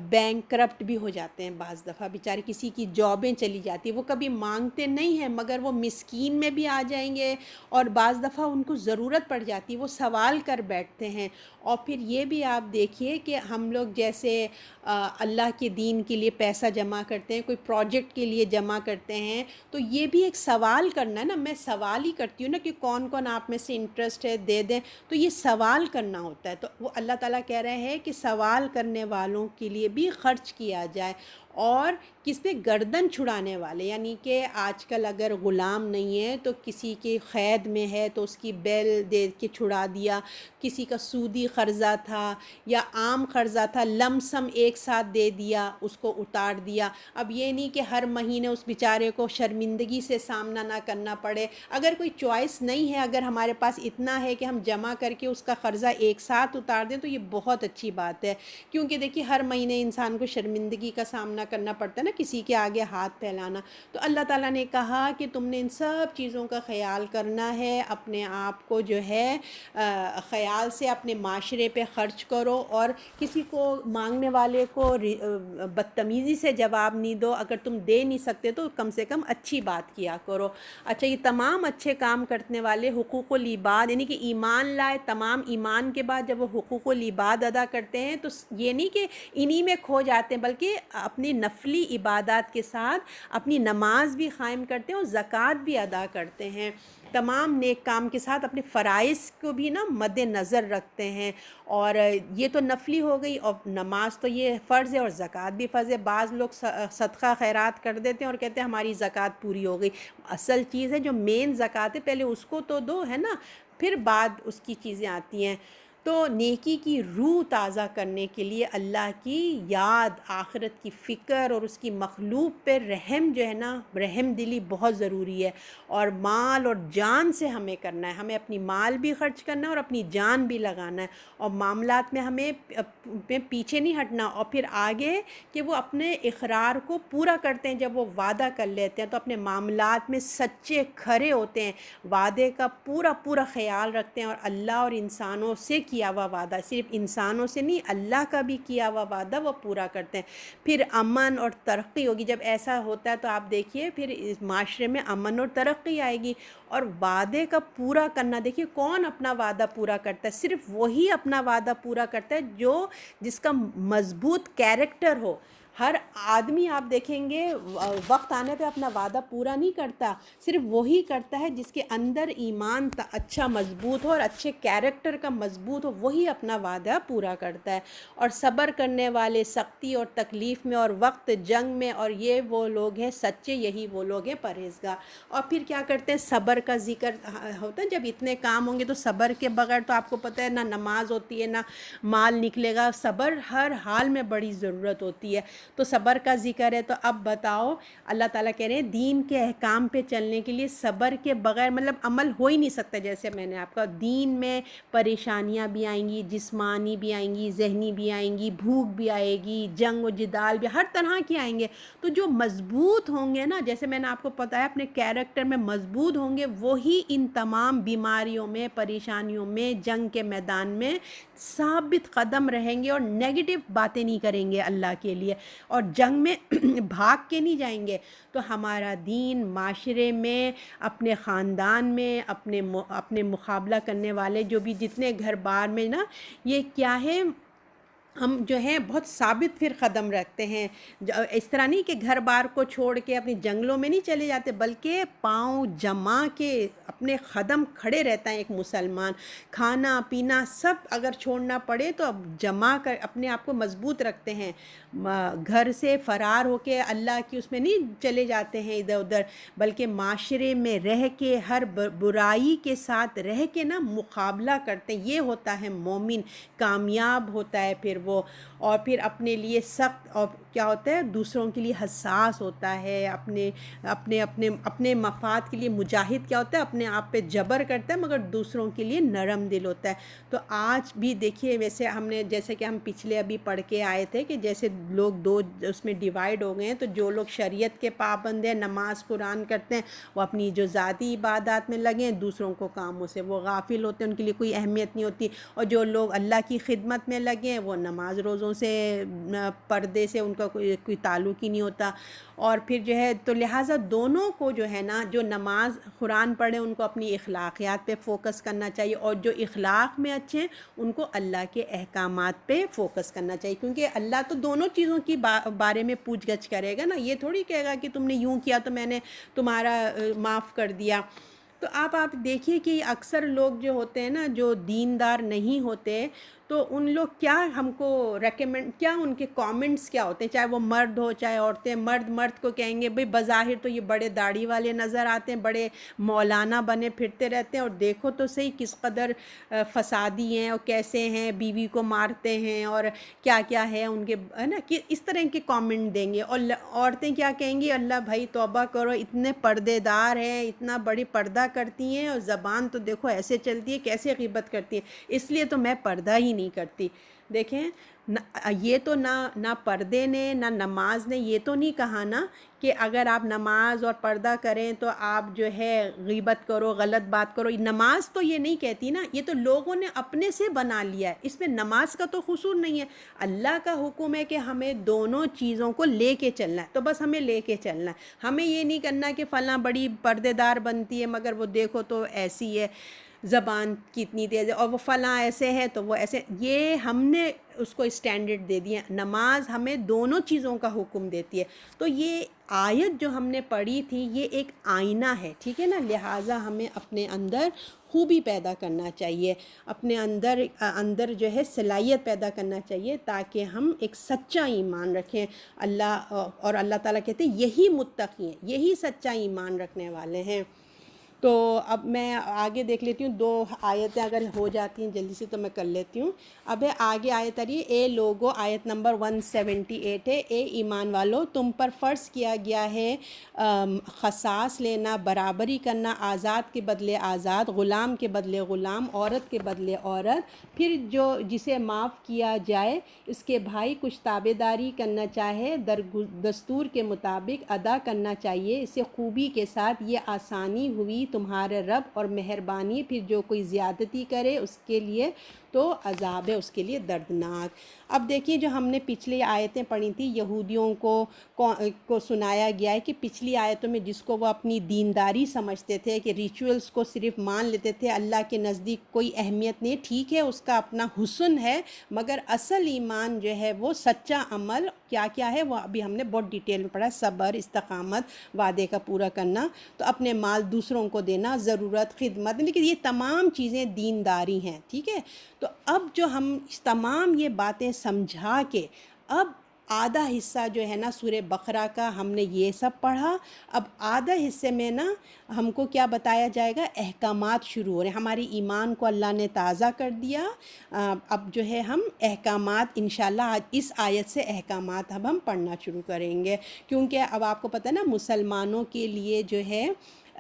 بینک کرپٹ بھی ہو جاتے ہیں، بعض دفعہ بیچارے کسی کی جابیں چلی جاتی ہیں، وہ کبھی مانگتے نہیں ہیں مگر وہ مسکین میں بھی آ جائیں گے، اور بعض دفعہ ان کو ضرورت پڑ جاتی ہے، وہ سوال کر بیٹھتے ہیں۔ اور پھر یہ بھی آپ دیکھیے کہ ہم لوگ جیسے اللہ کے دین کے لیے پیسہ جمع کرتے ہیں، کوئی پروجیکٹ کے لیے جمع کرتے ہیں، تو یہ بھی ایک سوال کرنا ہے نا، میں سوال ہی کرتی ہوں نا کہ کون کون آپ میں سے انٹرسٹ ہے دے دیں، تو یہ سوال کرنا ہوتا ہے۔ تو وہ اللہ تعالیٰ کہہ رہے ہیں کہ سوال کرنے والوں کے لیے بھی خرچ کیا جائے، اور کس پہ؟ گردن چھڑانے والے، یعنی کہ آج کل اگر غلام نہیں ہے تو کسی کی قید میں ہے تو اس کی بیل دے کے چھڑا دیا، کسی کا سودی قرضہ تھا یا عام قرضہ تھا، لم سم ایک ساتھ دے دیا، اس کو اتار دیا۔ اب یہ نہیں کہ ہر مہینے اس بیچارے کو شرمندگی سے سامنا نہ کرنا پڑے، اگر کوئی چوائس نہیں ہے، اگر ہمارے پاس اتنا ہے کہ ہم جمع کر کے اس کا قرضہ ایک ساتھ اتار دیں تو یہ بہت اچھی بات ہے، کیونکہ دیکھیے ہر مہینے انسان کو شرمندگی کا سامنا کرنا پڑتا ہے نا، کسی کے آگے ہاتھ پھیلانا۔ تو اللہ تعالیٰ نے کہا کہ تم نے ان سب چیزوں کا خیال کرنا ہے، اپنے آپ کو جو ہے خیال سے اپنے معاشرے پہ خرچ کرو، اور کسی کو مانگنے والے کو بدتمیزی سے جواب نہیں دو، اگر تم دے نہیں سکتے تو کم سے کم اچھی بات کیا کرو۔ اچھا، یہ تمام اچھے کام کرنے والے حقوق العباد، یعنی کہ ایمان لائے، تمام ایمان کے بعد جب وہ حقوق العباد ادا کرتے ہیں تو یہ نہیں کہ انہی میں کھو جاتے ہیں، بلکہ اپنی نفلی عبادات کے ساتھ اپنی نماز بھی قائم کرتے ہیں اور زکوٰۃ بھی ادا کرتے ہیں، تمام نیک کام کے ساتھ اپنے فرائض کو بھی نا مد نظر رکھتے ہیں۔ اور یہ تو نفلی ہو گئی، اور نماز تو یہ فرض ہے اور زکوٰۃ بھی فرض ہے۔ بعض لوگ صدقہ خیرات کر دیتے ہیں اور کہتے ہیں ہماری زکوٰۃ پوری ہو گئی، اصل چیز ہے جو مین زکوٰۃ ہے پہلے اس کو تو دو، ہے نا، پھر بعد اس کی چیزیں آتی ہیں۔ تو نیکی کی روح تازہ کرنے کے لیے اللہ کی یاد، آخرت کی فکر اور اس کی مخلوق پہ رحم جو ہے نا، رحم دلی بہت ضروری ہے، اور مال اور جان سے ہمیں کرنا ہے، ہمیں اپنی مال بھی خرچ کرنا ہے اور اپنی جان بھی لگانا ہے، اور معاملات میں ہمیں پیچھے نہیں ہٹنا۔ اور پھر آگے کہ وہ اپنے اقرار کو پورا کرتے ہیں، جب وہ وعدہ کر لیتے ہیں تو اپنے معاملات میں سچے کھرے ہوتے ہیں، وعدے کا پورا پورا خیال رکھتے ہیں، اور اللہ اور انسانوں سے کیا ہوا وعدہ، صرف انسانوں سے نہیں، اللہ کا بھی کیا ہوا وعدہ وہ پورا کرتے ہیں۔ پھر امن اور ترقی ہوگی، جب ایسا ہوتا ہے تو آپ دیکھیے پھر اس معاشرے میں امن اور ترقی آئے گی۔ اور وعدے کا پورا کرنا، دیکھیے کون اپنا وعدہ پورا کرتا ہے؟ صرف وہی اپنا وعدہ پورا کرتا ہے جس کا مضبوط کیریکٹر ہو۔ ہر آدمی آپ دیکھیں گے وقت آنے پہ اپنا وعدہ پورا نہیں کرتا، صرف وہی کرتا ہے جس کے اندر ایمان اچھا مضبوط ہو اور اچھے کیریکٹر کا مضبوط ہو، وہی اپنا وعدہ پورا کرتا ہے۔ اور صبر کرنے والے سختی اور تکلیف میں اور وقت جنگ میں، اور یہ وہ لوگ ہیں سچے، یہی وہ لوگ ہیں پرہیزگار۔ اور پھر کیا کرتے ہیں؟ صبر کا ذکر ہوتا ہے، جب اتنے کام ہوں گے تو صبر کے بغیر تو آپ کو پتہ ہے نہ نماز ہوتی ہے نہ مال نکلے گا، صبر ہر حال میں بڑی ضرورت ہوتی ہے۔ تو صبر کا ذکر ہے، تو اب بتاؤ اللہ تعالیٰ کہہ رہے ہیں دین کے احکام پہ چلنے کے لیے صبر کے بغیر مطلب عمل ہو ہی نہیں سکتا۔ جیسے میں نے آپ کا دین میں پریشانیاں بھی آئیں گی، جسمانی بھی آئیں گی، ذہنی بھی آئیں گی، بھوک بھی آئے گی، جنگ و جدال بھی، ہر طرح کی آئیں گے۔ تو جو مضبوط ہوں گے نا، جیسے میں نے آپ کو بتایا اپنے کیریکٹر میں مضبوط ہوں گے، وہی ان تمام بیماریوں میں، پریشانیوں میں، جنگ کے میدان میں ثابت قدم رہیں گے اور نیگیٹو باتیں نہیں کریں گے اللہ کے لیے، اور جنگ میں بھاگ کے نہیں جائیں گے۔ تو ہمارا دین معاشرے میں، اپنے خاندان میں، اپنے مقابلہ کرنے والے جو بھی جتنے گھر بار میں نا، یہ کیا ہے، ہم جو ہیں بہت ثابت پھر قدم رکھتے ہیں۔ اس طرح نہیں کہ گھر بار کو چھوڑ کے اپنی جنگلوں میں نہیں چلے جاتے، بلکہ پاؤں جما کے اپنے قدم کھڑے رہتا ہے ایک مسلمان۔ کھانا پینا سب اگر چھوڑنا پڑے تو اب جما کر اپنے آپ کو مضبوط رکھتے ہیں۔ گھر سے فرار ہو کے اللہ کی اس میں نہیں چلے جاتے ہیں ادھر ادھر، بلکہ معاشرے میں رہ کے، ہر برائی کے ساتھ رہ کے نا مقابلہ کرتے ہیں۔ یہ ہوتا ہے مومن، کامیاب ہوتا ہے پھر وہ، اور پھر اپنے لیے سخت، اور کیا ہوتا ہے دوسروں کے لیے حساس ہوتا ہے، اپنے مفاد کے لیے مجاہد کیا ہوتا ہے، اپنے آپ پہ جبر کرتا ہے مگر دوسروں کے لیے نرم دل ہوتا ہے۔ تو آج بھی دیکھیے، ویسے ہم نے جیسے کہ ہم پچھلے ابھی پڑھ کے آئے تھے کہ جیسے لوگ دو اس میں ڈیوائیڈ ہو گئے ہیں، تو جو لوگ شریعت کے پابند ہیں، نماز قرآن کرتے ہیں، وہ اپنی جو ذاتی عبادات میں لگے ہیں، دوسروں کو کاموں سے وہ غافل ہوتے ہیں، ان کے لیے کوئی اہمیت نہیں ہوتی۔ اور جو لوگ اللہ کی خدمت میں لگے ہیں، وہ نماز روزوں سے، پردے سے ان کا کوئی تعلق ہی نہیں ہوتا۔ اور پھر جو ہے تو لہٰذا دونوں کو جو ہے نا، جو نماز قرآن پڑھے ان کو اپنی اخلاقیات پہ فوکس کرنا چاہیے، اور جو اخلاق میں اچھے ہیں ان کو اللہ کے احکامات پہ فوکس کرنا چاہیے، کیونکہ اللہ تو دونوں چیزوں کی بارے میں پوچھ گچھ کرے گا نا۔ یہ تھوڑی کہے گا کہ تم نے یوں کیا تو میں نے تمہارا معاف کر دیا۔ تو آپ دیکھیے کہ اکثر لوگ جو ہوتے ہیں نا، جو دیندار نہیں ہوتے، تو ان لوگ کیا ہم کو ریکمینڈ، کیا ان کے کامنٹس کیا ہوتے ہیں، چاہے وہ مرد ہو چاہے عورتیں، مرد کو کہیں گے بھئی بظاہر تو یہ بڑے داڑھی والے نظر آتے ہیں، بڑے مولانا بنے پھرتے رہتے ہیں، اور دیکھو تو صحیح کس قدر فسادی ہیں اور کیسے ہیں، بیوی کو مارتے ہیں اور کیا کیا ہے ان کے، ہے نا، کہ اس طرح کے کامنٹ دیں گے۔ اور عورتیں کیا کہیں گی، اللہ بھائی توبہ کرو، اتنے پردے دار ہیں، اتنا بڑی پردہ کرتی ہیں، اور زبان تو دیکھو ایسے چلتی ہے، کیسے غیبت کرتی ہیں، اس لیے تو میں پردہ ہی نہیں کرتی۔ دیکھیں یہ تو نہ پردے نے نہ نماز نے یہ تو نہیں کہا نا کہ اگر آپ نماز اور پردہ کریں تو آپ جو ہے غیبت کرو، غلط بات کرو۔ نماز تو یہ نہیں کہتی نا، یہ تو لوگوں نے اپنے سے بنا لیا ہے، اس میں نماز کا تو قصور نہیں ہے۔ اللہ کا حکم ہے کہ ہمیں دونوں چیزوں کو لے کے چلنا ہے، تو بس ہمیں لے کے چلنا ہے۔ ہمیں یہ نہیں کرنا کہ فلاں بڑی پردے دار بنتی ہے مگر وہ دیکھو تو ایسی ہے، زبان کتنی تیز ہے، اور وہ فلاں ایسے ہے تو وہ ایسے، یہ ہم نے اس کو اسٹینڈرڈ دے دیا۔ نماز ہمیں دونوں چیزوں کا حکم دیتی ہے۔ تو یہ آیت جو ہم نے پڑھی تھی، یہ ایک آئینہ ہے، ٹھیک ہے نا، لہٰذا ہمیں اپنے اندر خوبی پیدا کرنا چاہیے، اپنے اندر جو ہے صلاحیت پیدا کرنا چاہیے، تاکہ ہم ایک سچا ایمان رکھیں۔ اور اللہ تعالیٰ کہتے ہیں یہی متقی ہیں، یہی سچا ایمان رکھنے والے ہیں۔ تو اب میں آگے دیکھ لیتی ہوں، 2 آیتیں اگر ہو جاتی ہیں جلدی سے تو میں کر لیتی ہوں۔ اب ہے آگے آیت آ رہی ہے، اے لوگو، آیت نمبر 178 ہے، اے ایمان والو، تم پر فرض کیا گیا ہے قصاص لینا، برابری کرنا، آزاد کے بدلے آزاد، غلام کے بدلے غلام، عورت کے بدلے عورت۔ پھر جسے معاف کیا جائے اس کے بھائی کچھ تابع داری کرنا چاہے، دستور کے مطابق ادا کرنا چاہیے اسے خوبی کے ساتھ، یہ آسانی ہوئی تمہارے رب اور مہربانی۔ پھر جو کوئی زیادتی کرے اس کے لیے تو عذاب ہے اس کے لیے دردناک۔ اب دیکھیے جو ہم نے پچھلی آیتیں پڑھی تھی، یہودیوں کو سنایا گیا ہے کہ پچھلی آیتوں میں جس کو وہ اپنی دینداری سمجھتے تھے کہ ریچولز کو صرف مان لیتے تھے، اللہ کے نزدیک کوئی اہمیت نہیں، ٹھیک ہے اس کا اپنا حسن ہے، مگر اصل ایمان جو ہے وہ سچا عمل کیا کیا ہے، وہ ابھی ہم نے بہت ڈیٹیل میں پڑھا، صبر، استقامت، وعدے کا پورا کرنا، تو اپنے مال دوسروں کو دینا، ضرورت، خدمت، لیکن یہ تمام چیزیں دینداری ہیں، ٹھیک ہے۔ تو اب جو ہم تمام یہ باتیں سمجھا کے اب آدھا حصہ جو ہے نا سورہ بقرہ کا ہم نے یہ سب پڑھا. اب آدھا حصے میں نا ہم کو کیا بتایا جائے گا؟ احکامات شروع ہو رہے ہیں. ہماری ایمان کو اللہ نے تازہ کر دیا. اب جو ہے ہم احکامات انشاءاللہ آج اس آیت سے احکامات اب ہم پڑھنا شروع کریں گے، کیونکہ اب آپ کو پتہ ہے نا مسلمانوں کے لیے جو ہے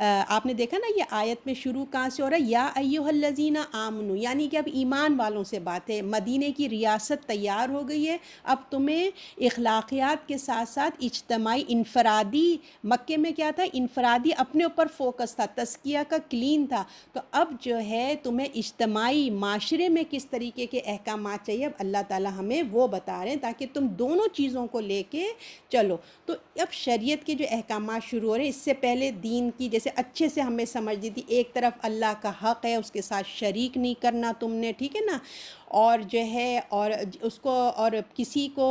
آپ نے دیکھا نا یہ آیت میں شروع کہاں سے ہو رہا ہے؟ یا ایھا الذین آمنو، یعنی کہ اب ایمان والوں سے بات ہے. مدینے کی ریاست تیار ہو گئی ہے، اب تمہیں اخلاقیات کے ساتھ ساتھ اجتماعی انفرادی، مکے میں کیا تھا؟ انفرادی اپنے اوپر فوکس تھا، تزکیہ کا کلین تھا. تو اب جو ہے تمہیں اجتماعی معاشرے میں کس طریقے کے احکامات چاہیے، اب اللہ تعالی ہمیں وہ بتا رہے ہیں تاکہ تم دونوں چیزوں کو لے کے چلو. تو اب شریعت کے جو احکامات شروع ہو رہے ہیں، اس سے پہلے دین کی جیسے اچھے سے ہمیں سمجھ دی تھی، ایک طرف اللہ کا حق ہے، اس کے ساتھ شریک نہیں کرنا تم نے، ٹھیک ہے نا، اور جو ہے اور اس کو اور کسی کو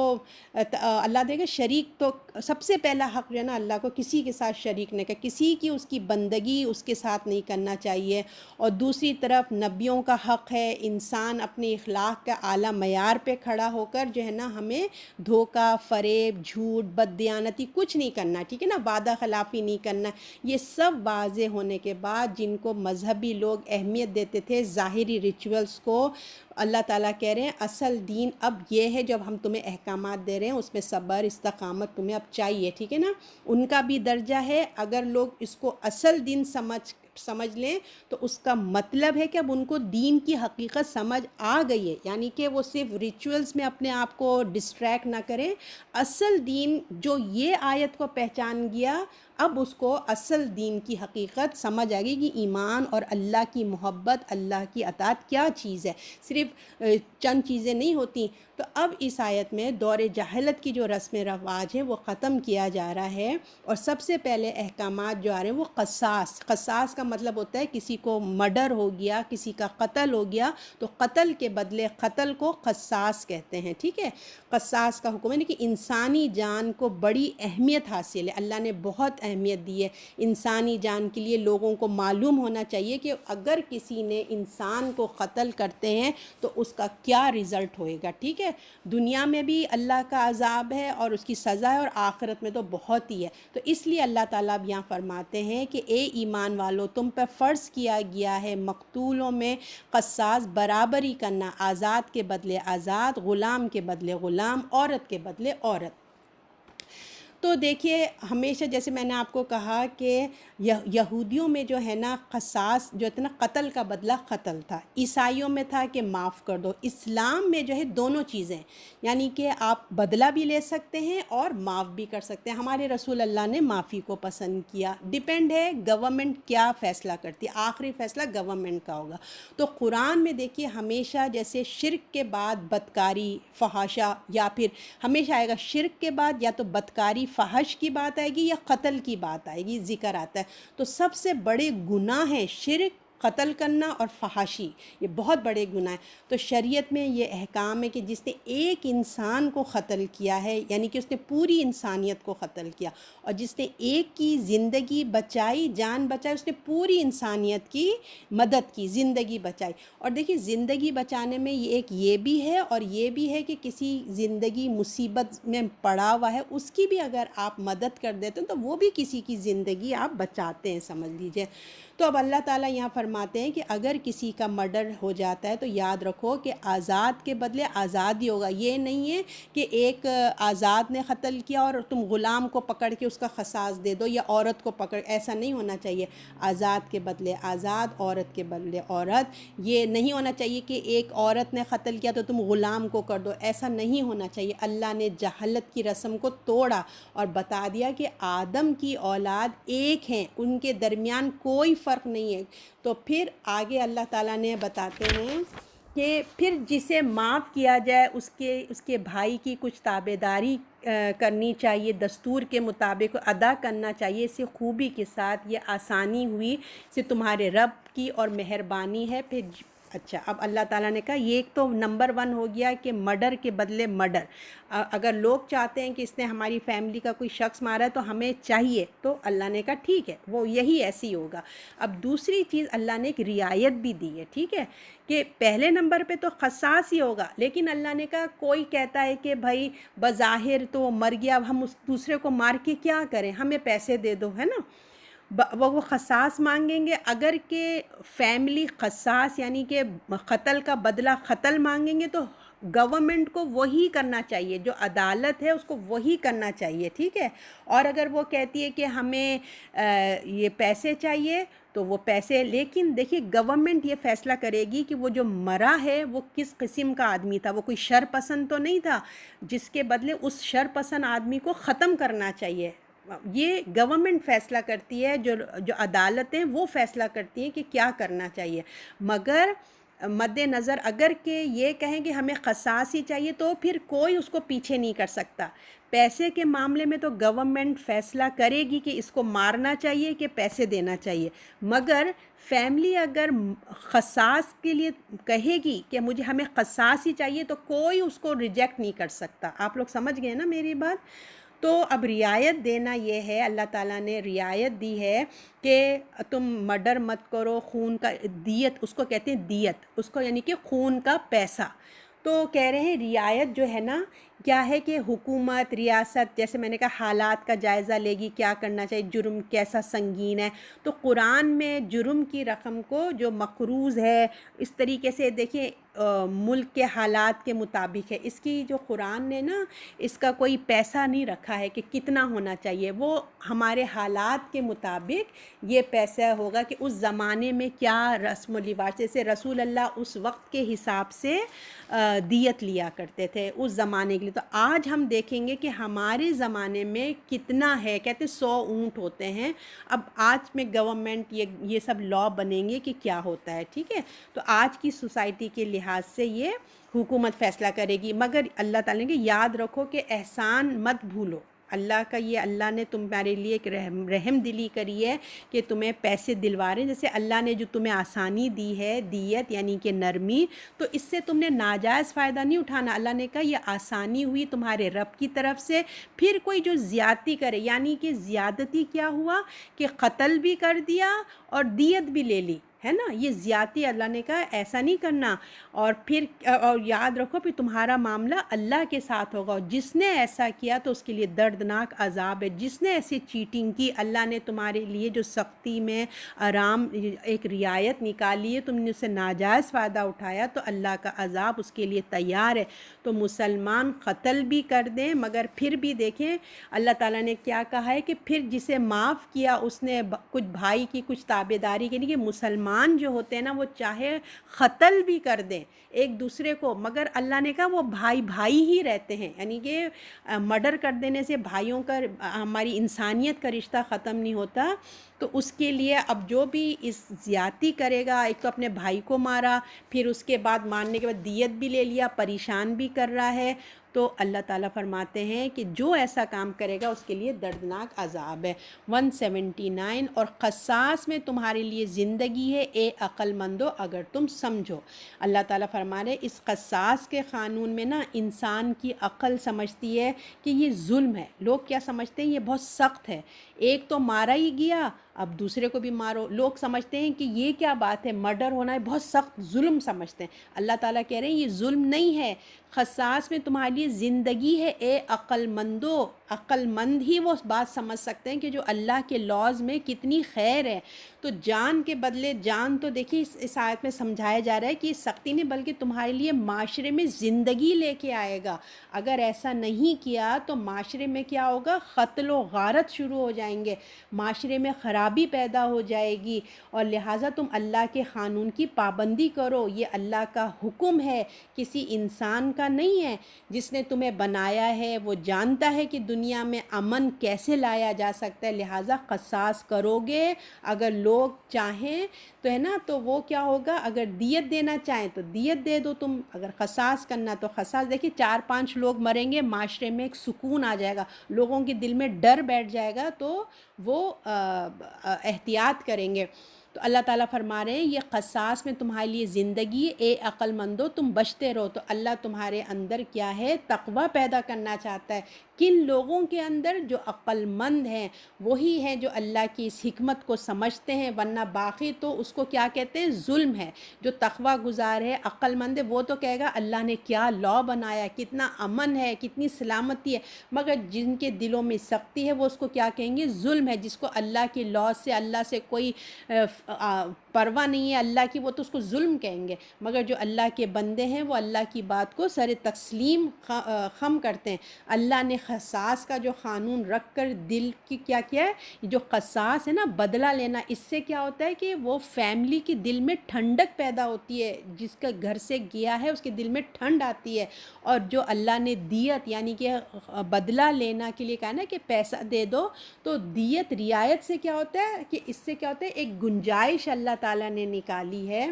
اللہ دے گا شریک. تو سب سے پہلا حق جو ہے نا اللہ کو کسی کے ساتھ شریک نہیں کر، کسی کی اس کی بندگی اس کے ساتھ نہیں کرنا چاہیے. اور دوسری طرف نبیوں کا حق ہے، انسان اپنے اخلاق کا اعلیٰ معیار پہ کھڑا ہو کر جو ہے نا ہمیں دھوکہ، فریب، جھوٹ، بددیانتی کچھ نہیں کرنا، ٹھیک ہے نا، وعدہ خلافی نہیں کرنا. یہ سب واضح ہونے کے بعد جن کو مذہبی لوگ اہمیت دیتے تھے ظاہری ریچولز کو، اللہ تعالیٰ کہہ رہے ہیں اصل دین اب یہ ہے. جب ہم تمہیں احکامات دے رہے ہیں اس میں صبر، استقامت تمہیں اب چاہیے، ٹھیک ہے نا. ان کا بھی درجہ ہے. اگر لوگ اس کو اصل دین سمجھ لیں تو اس کا مطلب ہے کہ اب ان کو دین کی حقیقت سمجھ آ گئی ہے، یعنی کہ وہ صرف ریچولز میں اپنے آپ کو ڈسٹریکٹ نہ کریں. اصل دین جو یہ آیت کو پہچان گیا، اب اس کو اصل دین کی حقیقت سمجھ آ گئی کہ ایمان اور اللہ کی محبت، اللہ کی اطاعت کیا چیز ہے، صرف چند چیزیں نہیں ہوتی. تو اب اس آیت میں دور جاہلت کی جو رسم رواج ہے وہ ختم کیا جا رہا ہے، اور سب سے پہلے احکامات جو آ رہے ہیں وہ قصاص کا مطلب ہوتا ہے کسی کو مرڈر ہو گیا، کسی کا قتل ہو گیا تو قتل کے بدلے قتل کو قصاص کہتے ہیں، ٹھیک ہے. قصاص کا حکم ہے کہ انسانی جان کو بڑی اہمیت حاصل ہے، اللہ نے بہت اہمیت دی ہے انسانی جان کے لیے. لوگوں کو معلوم ہونا چاہیے کہ اگر کسی نے انسان کو قتل کرتے ہیں تو اس کا کیا رزلٹ ہوئے گا، ٹھیک ہے. دنیا میں بھی اللہ کا عذاب ہے اور اس کی سزا ہے، اور آخرت میں تو بہت ہی ہے. تو اس لیے اللہ تعالیٰ اب یہاں فرماتے ہیں کہ اے ایمان والو، تم پر فرض کیا گیا ہے مقتولوں میں قصاص برابری کرنا، آزاد کے بدلے آزاد، غلام کے بدلے غلام، عورت کے بدلے عورت. تو دیکھیے ہمیشہ جیسے میں نے آپ کو کہا کہ یہودیوں میں جو ہے نا قصاص جو ہے نا قتل کا بدلہ قتل تھا، عیسائیوں میں تھا کہ معاف کر دو. اسلام میں جو ہے دونوں چیزیں، یعنی کہ آپ بدلہ بھی لے سکتے ہیں اور معاف بھی کر سکتے ہیں. ہمارے رسول اللہ نے معافی کو پسند کیا. ڈیپینڈ ہے گورنمنٹ کیا فیصلہ کرتی ہے، آخری فیصلہ گورنمنٹ کا ہوگا. تو قرآن میں دیکھیے ہمیشہ جیسے شرک کے بعد بدکاری، فحاشہ، یا پھر ہمیشہ آئے گا شرک کے بعد یا تو بدکاری، فحش کی بات آئے گی یا قتل کی بات آئے گی، ذکر آتا ہے. تو سب سے بڑے گناہ ہیں شرک، قتل کرنا اور فحاشی، یہ بہت بڑے گناہ ہیں. تو شریعت میں یہ احکام ہے کہ جس نے ایک انسان کو قتل کیا ہے، یعنی کہ اس نے پوری انسانیت کو قتل کیا، اور جس نے ایک کی زندگی بچائی، جان بچائی، اس نے پوری انسانیت کی مدد کی، زندگی بچائی. اور دیکھیے زندگی بچانے میں یہ بھی ہے اور یہ بھی ہے کہ کسی زندگی مصیبت میں پڑا ہوا ہے اس کی بھی اگر آپ مدد کر دیتے ہیں تو وہ بھی کسی کی زندگی آپ بچاتے ہیں، سمجھ لیجئے. تو اب اللہ تعالیٰ یہاں فرماتے ہیں کہ اگر کسی کا مرڈر ہو جاتا ہے تو یاد رکھو کہ آزاد کے بدلے آزاد ہی ہوگا. یہ نہیں ہے کہ ایک آزاد نے قتل کیا اور تم غلام کو پکڑ کے اس کا قصاص دے دو یا عورت کو پکڑ، ایسا نہیں ہونا چاہیے. آزاد کے بدلے آزاد، عورت کے بدلے عورت. یہ نہیں ہونا چاہیے کہ ایک عورت نے قتل کیا تو تم غلام کو کر دو، ایسا نہیں ہونا چاہیے. اللہ نے جہالت کی رسم کو توڑا اور بتا دیا کہ آدم کی اولاد ایک ہیں، ان کے درمیان کوئی فرق نہیں ہے. تو پھر آگے اللہ تعالیٰ نے بتاتے ہیں کہ پھر جسے معاف کیا جائے اس کے بھائی کی کچھ تابعداری کرنی چاہیے، دستور کے مطابق ادا کرنا چاہیے، اسے خوبی کے ساتھ. یہ آسانی ہوئی سے تمہارے رب کی اور مہربانی ہے. پھر اچھا، اب اللہ تعالیٰ نے کہا یہ ایک تو نمبر ون ہو گیا کہ مرڈر کے بدلے مرڈر. اگر لوگ چاہتے ہیں کہ اس نے ہماری فیملی کا کوئی شخص مارا ہے تو ہمیں چاہیے، تو اللہ نے کہا ٹھیک ہے وہ یہی ایسی ہوگا. اب دوسری چیز اللہ نے ایک رعایت بھی دی ہے، ٹھیک ہے، کہ پہلے نمبر پہ تو قصاص ہی ہوگا، لیکن اللہ نے کہا کوئی کہتا ہے کہ بھائی بظاہر تو وہ مر گیا، اب ہم اس دوسرے کو مار کے کیا کریں، ہمیں پیسے دے دو، ہے نا. وہ قصاص مانگیں گے. اگر کہ فیملی قصاص یعنی کہ قتل کا بدلہ قتل مانگیں گے تو گورنمنٹ کو وہی کرنا چاہیے، جو عدالت ہے اس کو وہی کرنا چاہیے، ٹھیک ہے. اور اگر وہ کہتی ہے کہ ہمیں یہ پیسے چاہیے تو وہ پیسے، لیکن دیکھیے گورنمنٹ یہ فیصلہ کرے گی کہ وہ جو مرا ہے وہ کس قسم کا آدمی تھا، وہ کوئی شر پسند تو نہیں تھا جس کے بدلے اس شر پسند آدمی کو ختم کرنا چاہیے. یہ گورنمنٹ فیصلہ کرتی ہے، جو عدالتیں وہ فیصلہ کرتی ہیں کہ کیا کرنا چاہیے. مگر مد نظر اگر کہ یہ کہیں کہ ہمیں قصاص ہی چاہیے تو پھر کوئی اس کو پیچھے نہیں کر سکتا. پیسے کے معاملے میں تو گورنمنٹ فیصلہ کرے گی کہ اس کو مارنا چاہیے کہ پیسے دینا چاہیے. مگر فیملی اگر قصاص کے لیے کہے گی کہ ہمیں قصاص ہی چاہیے تو کوئی اس کو ریجیکٹ نہیں کر سکتا. آپ لوگ سمجھ گئے نا میری بات؟ تو اب رعایت دینا یہ ہے، اللہ تعالیٰ نے رعایت دی ہے کہ تم مرڈر مت کرو. خون کا دیت اس کو کہتے ہیں، دیت اس کو یعنی کہ خون کا پیسہ. تو کہہ رہے ہیں رعایت جو ہے نا کیا ہے کہ حکومت ریاست جیسے میں نے کہا حالات کا جائزہ لے گی، کیا کرنا چاہیے، جرم کیسا سنگین ہے. تو قرآن میں جرم کی رقم کو جو مقروض ہے اس طریقے سے دیکھیں ملک کے حالات کے مطابق ہے. اس کی جو قرآن نے نا اس کا کوئی پیسہ نہیں رکھا ہے کہ کتنا ہونا چاہیے، وہ ہمارے حالات کے مطابق یہ پیسہ ہوگا کہ اس زمانے میں کیا رسم و رواج. جیسے رسول اللہ اس وقت کے حساب سے دیت لیا کرتے تھے اس زمانے کے لیے. تو آج ہم دیکھیں گے کہ ہمارے زمانے میں کتنا ہے. کہتے 100 اونٹ ہوتے ہیں. اب آج میں گورنمنٹ یہ سب لا بنیں گے کہ کیا ہوتا ہے، ٹھیک ہے. تو آج کی سوسائٹی کے لحاظ سے یہ حکومت فیصلہ کرے گی. مگر اللہ تعالیٰ نے کہ یاد رکھو کہ احسان مت بھولو. اللہ کا یہ اللہ نے تمہارے لیے ایک رحم دلی کری ہے کہ تمہیں پیسے دلوا رہے ہیں. جیسے اللہ نے جو تمہیں آسانی دی ہے دیت یعنی کہ نرمی، تو اس سے تم نے ناجائز فائدہ نہیں اٹھانا. اللہ نے کہا یہ آسانی ہوئی تمہارے رب کی طرف سے. پھر کوئی جو زیادتی کرے یعنی کہ زیادتی کیا ہوا کہ قتل بھی کر دیا اور دیت بھی لے لی، ہے نا، یہ زیادتی. اللہ نے کہا ایسا نہیں کرنا. اور پھر اور یاد رکھو پھر تمہارا معاملہ اللہ کے ساتھ ہوگا. اور جس نے ایسا کیا تو اس کے لیے دردناک عذاب ہے. جس نے ایسی چیٹنگ کی، اللہ نے تمہارے لیے جو سختی میں آرام ایک رعایت نکالی ہے، تم نے اسے ناجائز فائدہ اٹھایا تو اللہ کا عذاب اس کے لیے تیار ہے. تو مسلمان قتل بھی کر دیں مگر پھر بھی دیکھیں اللہ تعالیٰ نے کیا کہا ہے کہ پھر جسے معاف کیا اس نے کچھ بھائی کی کچھ تابعداری کے لیے. کہ مسلمان جو ہوتے ہیں نا وہ چاہے قتل بھی کر دیں ایک دوسرے کو، مگر اللہ نے کہا وہ بھائی بھائی ہی رہتے ہیں. یعنی کہ مرڈر کر دینے سے بھائیوں کا ہماری انسانیت کا رشتہ ختم نہیں ہوتا. تو اس کے لیے اب جو بھی اس زیادتی کرے گا، ایک تو اپنے بھائی کو مارا، پھر اس کے بعد مارنے کے بعد دیت بھی لے لیا، پریشان بھی کر رہا ہے، تو اللہ تعالیٰ فرماتے ہیں کہ جو ایسا کام کرے گا اس کے لیے دردناک عذاب ہے. 179 اور قصاص میں تمہارے لیے زندگی ہے اے عقل مندو اگر تم سمجھو. اللہ تعالیٰ فرما رہے اس قصاص کے قانون میں نا انسان کی عقل سمجھتی ہے کہ یہ ظلم ہے. لوگ کیا سمجھتے ہیں یہ بہت سخت ہے، ایک تو مارا ہی گیا اب دوسرے کو بھی مارو. لوگ سمجھتے ہیں کہ یہ کیا بات ہے، مرڈر ہونا ہے بہت سخت ظلم سمجھتے ہیں. اللہ تعالیٰ کہہ رہے ہیں یہ ظلم نہیں ہے، قصاص میں تمہارے لیے زندگی ہے اے عقل مندو. عقل مند ہی وہ بات سمجھ سکتے ہیں کہ جو اللہ کے لاز میں کتنی خیر ہے. تو جان کے بدلے جان، تو دیکھیے اس آیت میں سمجھایا جا رہا ہے کہ یہ سختی نہیں بلکہ تمہارے لیے معاشرے میں زندگی لے کے آئے گا. اگر ایسا نہیں کیا تو معاشرے میں کیا ہوگا، قتل و غارت شروع ہو جائیں گے، معاشرے میں خرابی پیدا ہو جائے گی. اور لہٰذا تم اللہ کے قانون کی پابندی کرو. یہ اللہ کا حکم ہے، کسی انسان کا نہیں ہے. جس نے تمہیں بنایا ہے وہ جانتا ہے کہ دنیا میں امن کیسے لایا جا سکتا ہے. لہٰذا قصاص کرو گے اگر لوگ چاہیں تو، ہے نا. تو وہ کیا ہوگا، اگر دیت دینا چاہیں تو دیت دے دو تم، اگر قصاص کرنا تو قصاص. دیکھیے 4-5 لوگ مریں گے معاشرے میں ایک سکون آ جائے گا، لوگوں کے دل میں ڈر بیٹھ جائے گا تو وہ احتیاط کریں گے. تو تو اللہ تعالیٰ فرما رہے ہیں یہ قصاص میں تمہارے لیے زندگی ہے، اے عقل مندو تم بچتے رہو۔ تو اللہ تمہارے اندر کیا ہے؟ تقوی پیدا کرنا چاہتا ہے۔ کن لوگوں کے اندر؟ جو عقل مند ہیں، وہی ہیں جو اللہ کی اس حکمت کو سمجھتے ہیں، ورنہ باقی تو اس کو کیا کہتے ہیں؟ ظلم ہے۔ جو تقوی گزار ہے، عقل مند ہے، وہ تو کہے گا اللہ نے کیا لا بنایا، کتنا امن ہے، کتنی سلامتی ہے، مگر جن کے دلوں میں سختی ہے وہ اس کو کیا کہیں گے؟ ظلم ہے۔ جس کو اللہ کی لا سے، اللہ سے کوئی پرواہ نہیں ہے اللہ کی، وہ تو اس کو ظلم کہیں گے۔ مگر جو اللہ کے بندے ہیں وہ اللہ کی بات کو سر تسلیم خم کرتے ہیں۔ اللہ نے قصاص کا جو قانون رکھ کر دل کی کیا کیا ہے؟ جو قصاص ہے نا، بدلہ لینا، اس سے کیا ہوتا ہے کہ وہ فیملی کے دل میں ٹھنڈک پیدا ہوتی ہے۔ جس کا گھر سے گیا ہے اس کے دل میں ٹھنڈ آتی ہے۔ اور جو اللہ نے دیت یعنی کہ بدلہ لینا کے لیے کہا نا کہ پیسہ دے دو، تو دیت رعایت سے کیا ہوتا ہے کہ اس سے کیا ہوتا ہے؟ ایک گنجائش اللہ تعالیٰ نے نکالی ہے،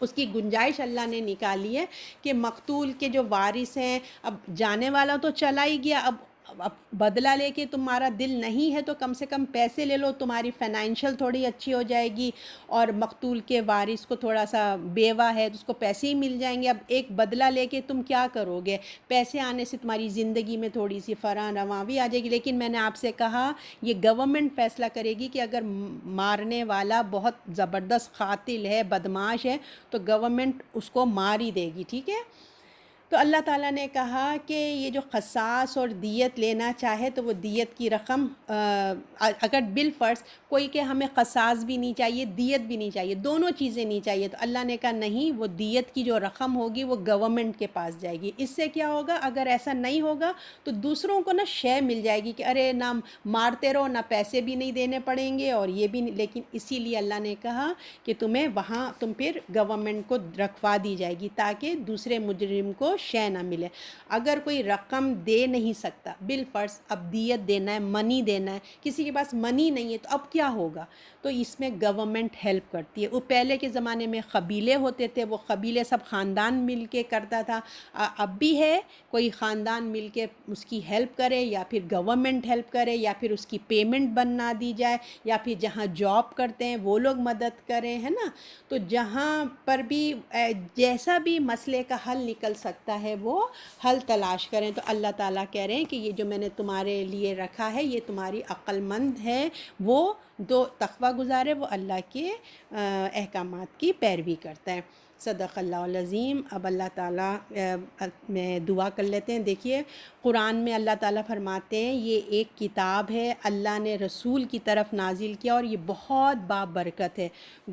اس کی گنجائش اللہ نے نکالی ہے کہ مقتول کے جو وارث ہیں، اب جانے والا تو چلا ہی گیا، اب بدلہ لے کے تمہارا دل نہیں ہے تو کم سے کم پیسے لے لو، تمہاری فائنینشیل تھوڑی اچھی ہو جائے گی، اور مقتول کے وارث کو تھوڑا سا بیوہ ہے تو اس کو پیسے ہی مل جائیں گے۔ اب ایک بدلہ لے کے تم کیا کرو گے؟ پیسے آنے سے تمہاری زندگی میں تھوڑی سی فرح رواں بھی آ جائے گی۔ لیکن میں نے آپ سے کہا یہ گورنمنٹ فیصلہ کرے گی کہ اگر مارنے والا بہت زبردست قاتل ہے، بدماش ہے، تو گورنمنٹ اس کو مار ہی دے گی، ٹھیک ہے؟ تو اللہ تعالیٰ نے کہا کہ یہ جو قصاص اور دیت لینا چاہے تو وہ دیت کی رقم اگر بالفرض کوئی کہ ہمیں قصاص بھی نہیں چاہیے، دیت بھی نہیں چاہیے، دونوں چیزیں نہیں چاہیے، تو اللہ نے کہا نہیں، وہ دیت کی جو رقم ہوگی وہ گورنمنٹ کے پاس جائے گی۔ اس سے کیا ہوگا؟ اگر ایسا نہیں ہوگا تو دوسروں کو نا شے مل جائے گی کہ ارے نہ مارتے رہو، نہ پیسے بھی نہیں دینے پڑیں گے اور یہ بھی نہیں۔ لیکن اسی لیے اللہ نے کہا کہ تمہیں وہاں تم پھر گورنمنٹ کو رکھوا دی جائے گی تاکہ دوسرے مجرم کو شے نہ ملے۔ اگر کوئی رقم دے نہیں سکتا، بالفرض اب دیت دینا ہے، منی دینا ہے، کسی کے پاس منی نہیں ہے، تو اب کیا ہوگا؟ تو اس میں گورنمنٹ ہیلپ کرتی ہے۔ وہ پہلے کے زمانے میں قبیلے ہوتے تھے، وہ قبیلے سب خاندان مل کے کرتا تھا، اب بھی ہے، کوئی خاندان مل کے اس کی ہیلپ کرے یا پھر گورنمنٹ ہیلپ کرے یا پھر اس کی پیمنٹ بنا دی جائے یا پھر جہاں جاب کرتے ہیں وہ لوگ مدد کریں، ہے نا؟ تو جہاں پر بھی جیسا بھی مسئلے کا حل نکل سکتا ہے وہ حل تلاش کریں۔ تو اللہ تعالیٰ کہہ رہے ہیں کہ یہ جو میں نے تمہارے لیے رکھا ہے یہ تمہاری عقل مند ہے، وہ جو تقوی گزار ہے، وہ اللہ کے احکامات کی پیروی کرتا ہے۔ صدق اللہ العظیم۔ اب اللہ تعالیٰ میں دعا کر لیتے ہیں۔ دیکھیے قرآن میں اللہ تعالیٰ فرماتے ہیں یہ ایک کتاب ہے اللہ نے رسول کی طرف نازل کیا اور یہ بہت بابرکت ہے۔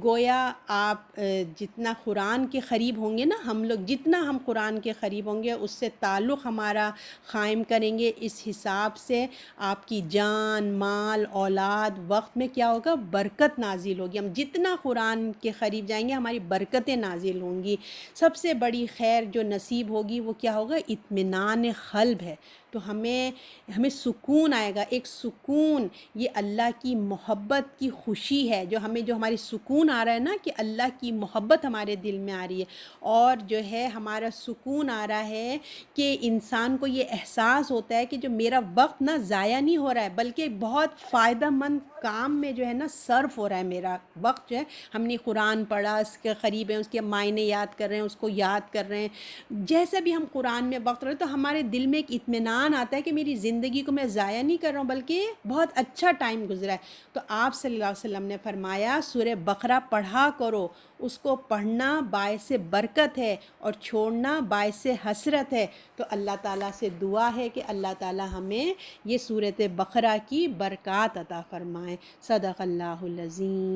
گویا آپ جتنا قرآن کے قریب ہوں گے نا، ہم لوگ جتنا ہم قرآن کے قریب ہوں گے اس سے تعلق ہمارا قائم کریں گے، اس حساب سے آپ کی جان، مال، اولاد، وقت میں کیا ہوگا؟ برکت نازل ہوگی۔ ہم جتنا قرآن کے قریب جائیں گے ہماری برکتیں نازل ہوں گی۔ سب سے بڑی خیر جو نصیب ہوگی وہ کیا ہوگا؟ اطمینان قلب ہے۔ تو ہمیں سکون آئے گا، ایک سکون، یہ اللہ کی محبت کی خوشی ہے جو ہماری سکون آ رہا ہے نا کہ اللہ کی محبت ہمارے دل میں آ رہی ہے، اور جو ہے ہمارا سکون آ رہا ہے کہ انسان کو یہ احساس ہوتا ہے کہ جو میرا وقت نا ضائع نہیں ہو رہا ہے بلکہ بہت فائدہ مند کام میں جو ہے نا صرف ہو رہا ہے میرا وقت، جو ہے ہم نے قرآن پڑھا، اس کے قریب ہیں، اس کے معنی یاد کر رہے ہیں، اس کو یاد کر رہے ہیں، جیسے بھی ہم قرآن میں وقت رہے تو ہمارے دل میں ایک اطمینان آتا ہے کہ میری زندگی کو میں ضائع نہیں کر رہا ہوں بلکہ بہت اچھا ٹائم گزرا ہے۔ تو آپ صلی اللہ علیہ وسلم نے فرمایا سورہ بقرہ پڑھا کرو، اس کو پڑھنا باعث برکت ہے اور چھوڑنا باعث حسرت ہے۔ تو اللہ تعالیٰ سے دعا ہے کہ اللہ تعالیٰ ہمیں یہ سورۃ بقرہ کی برکات عطا فرمائے۔ صدق اللہ العظیم۔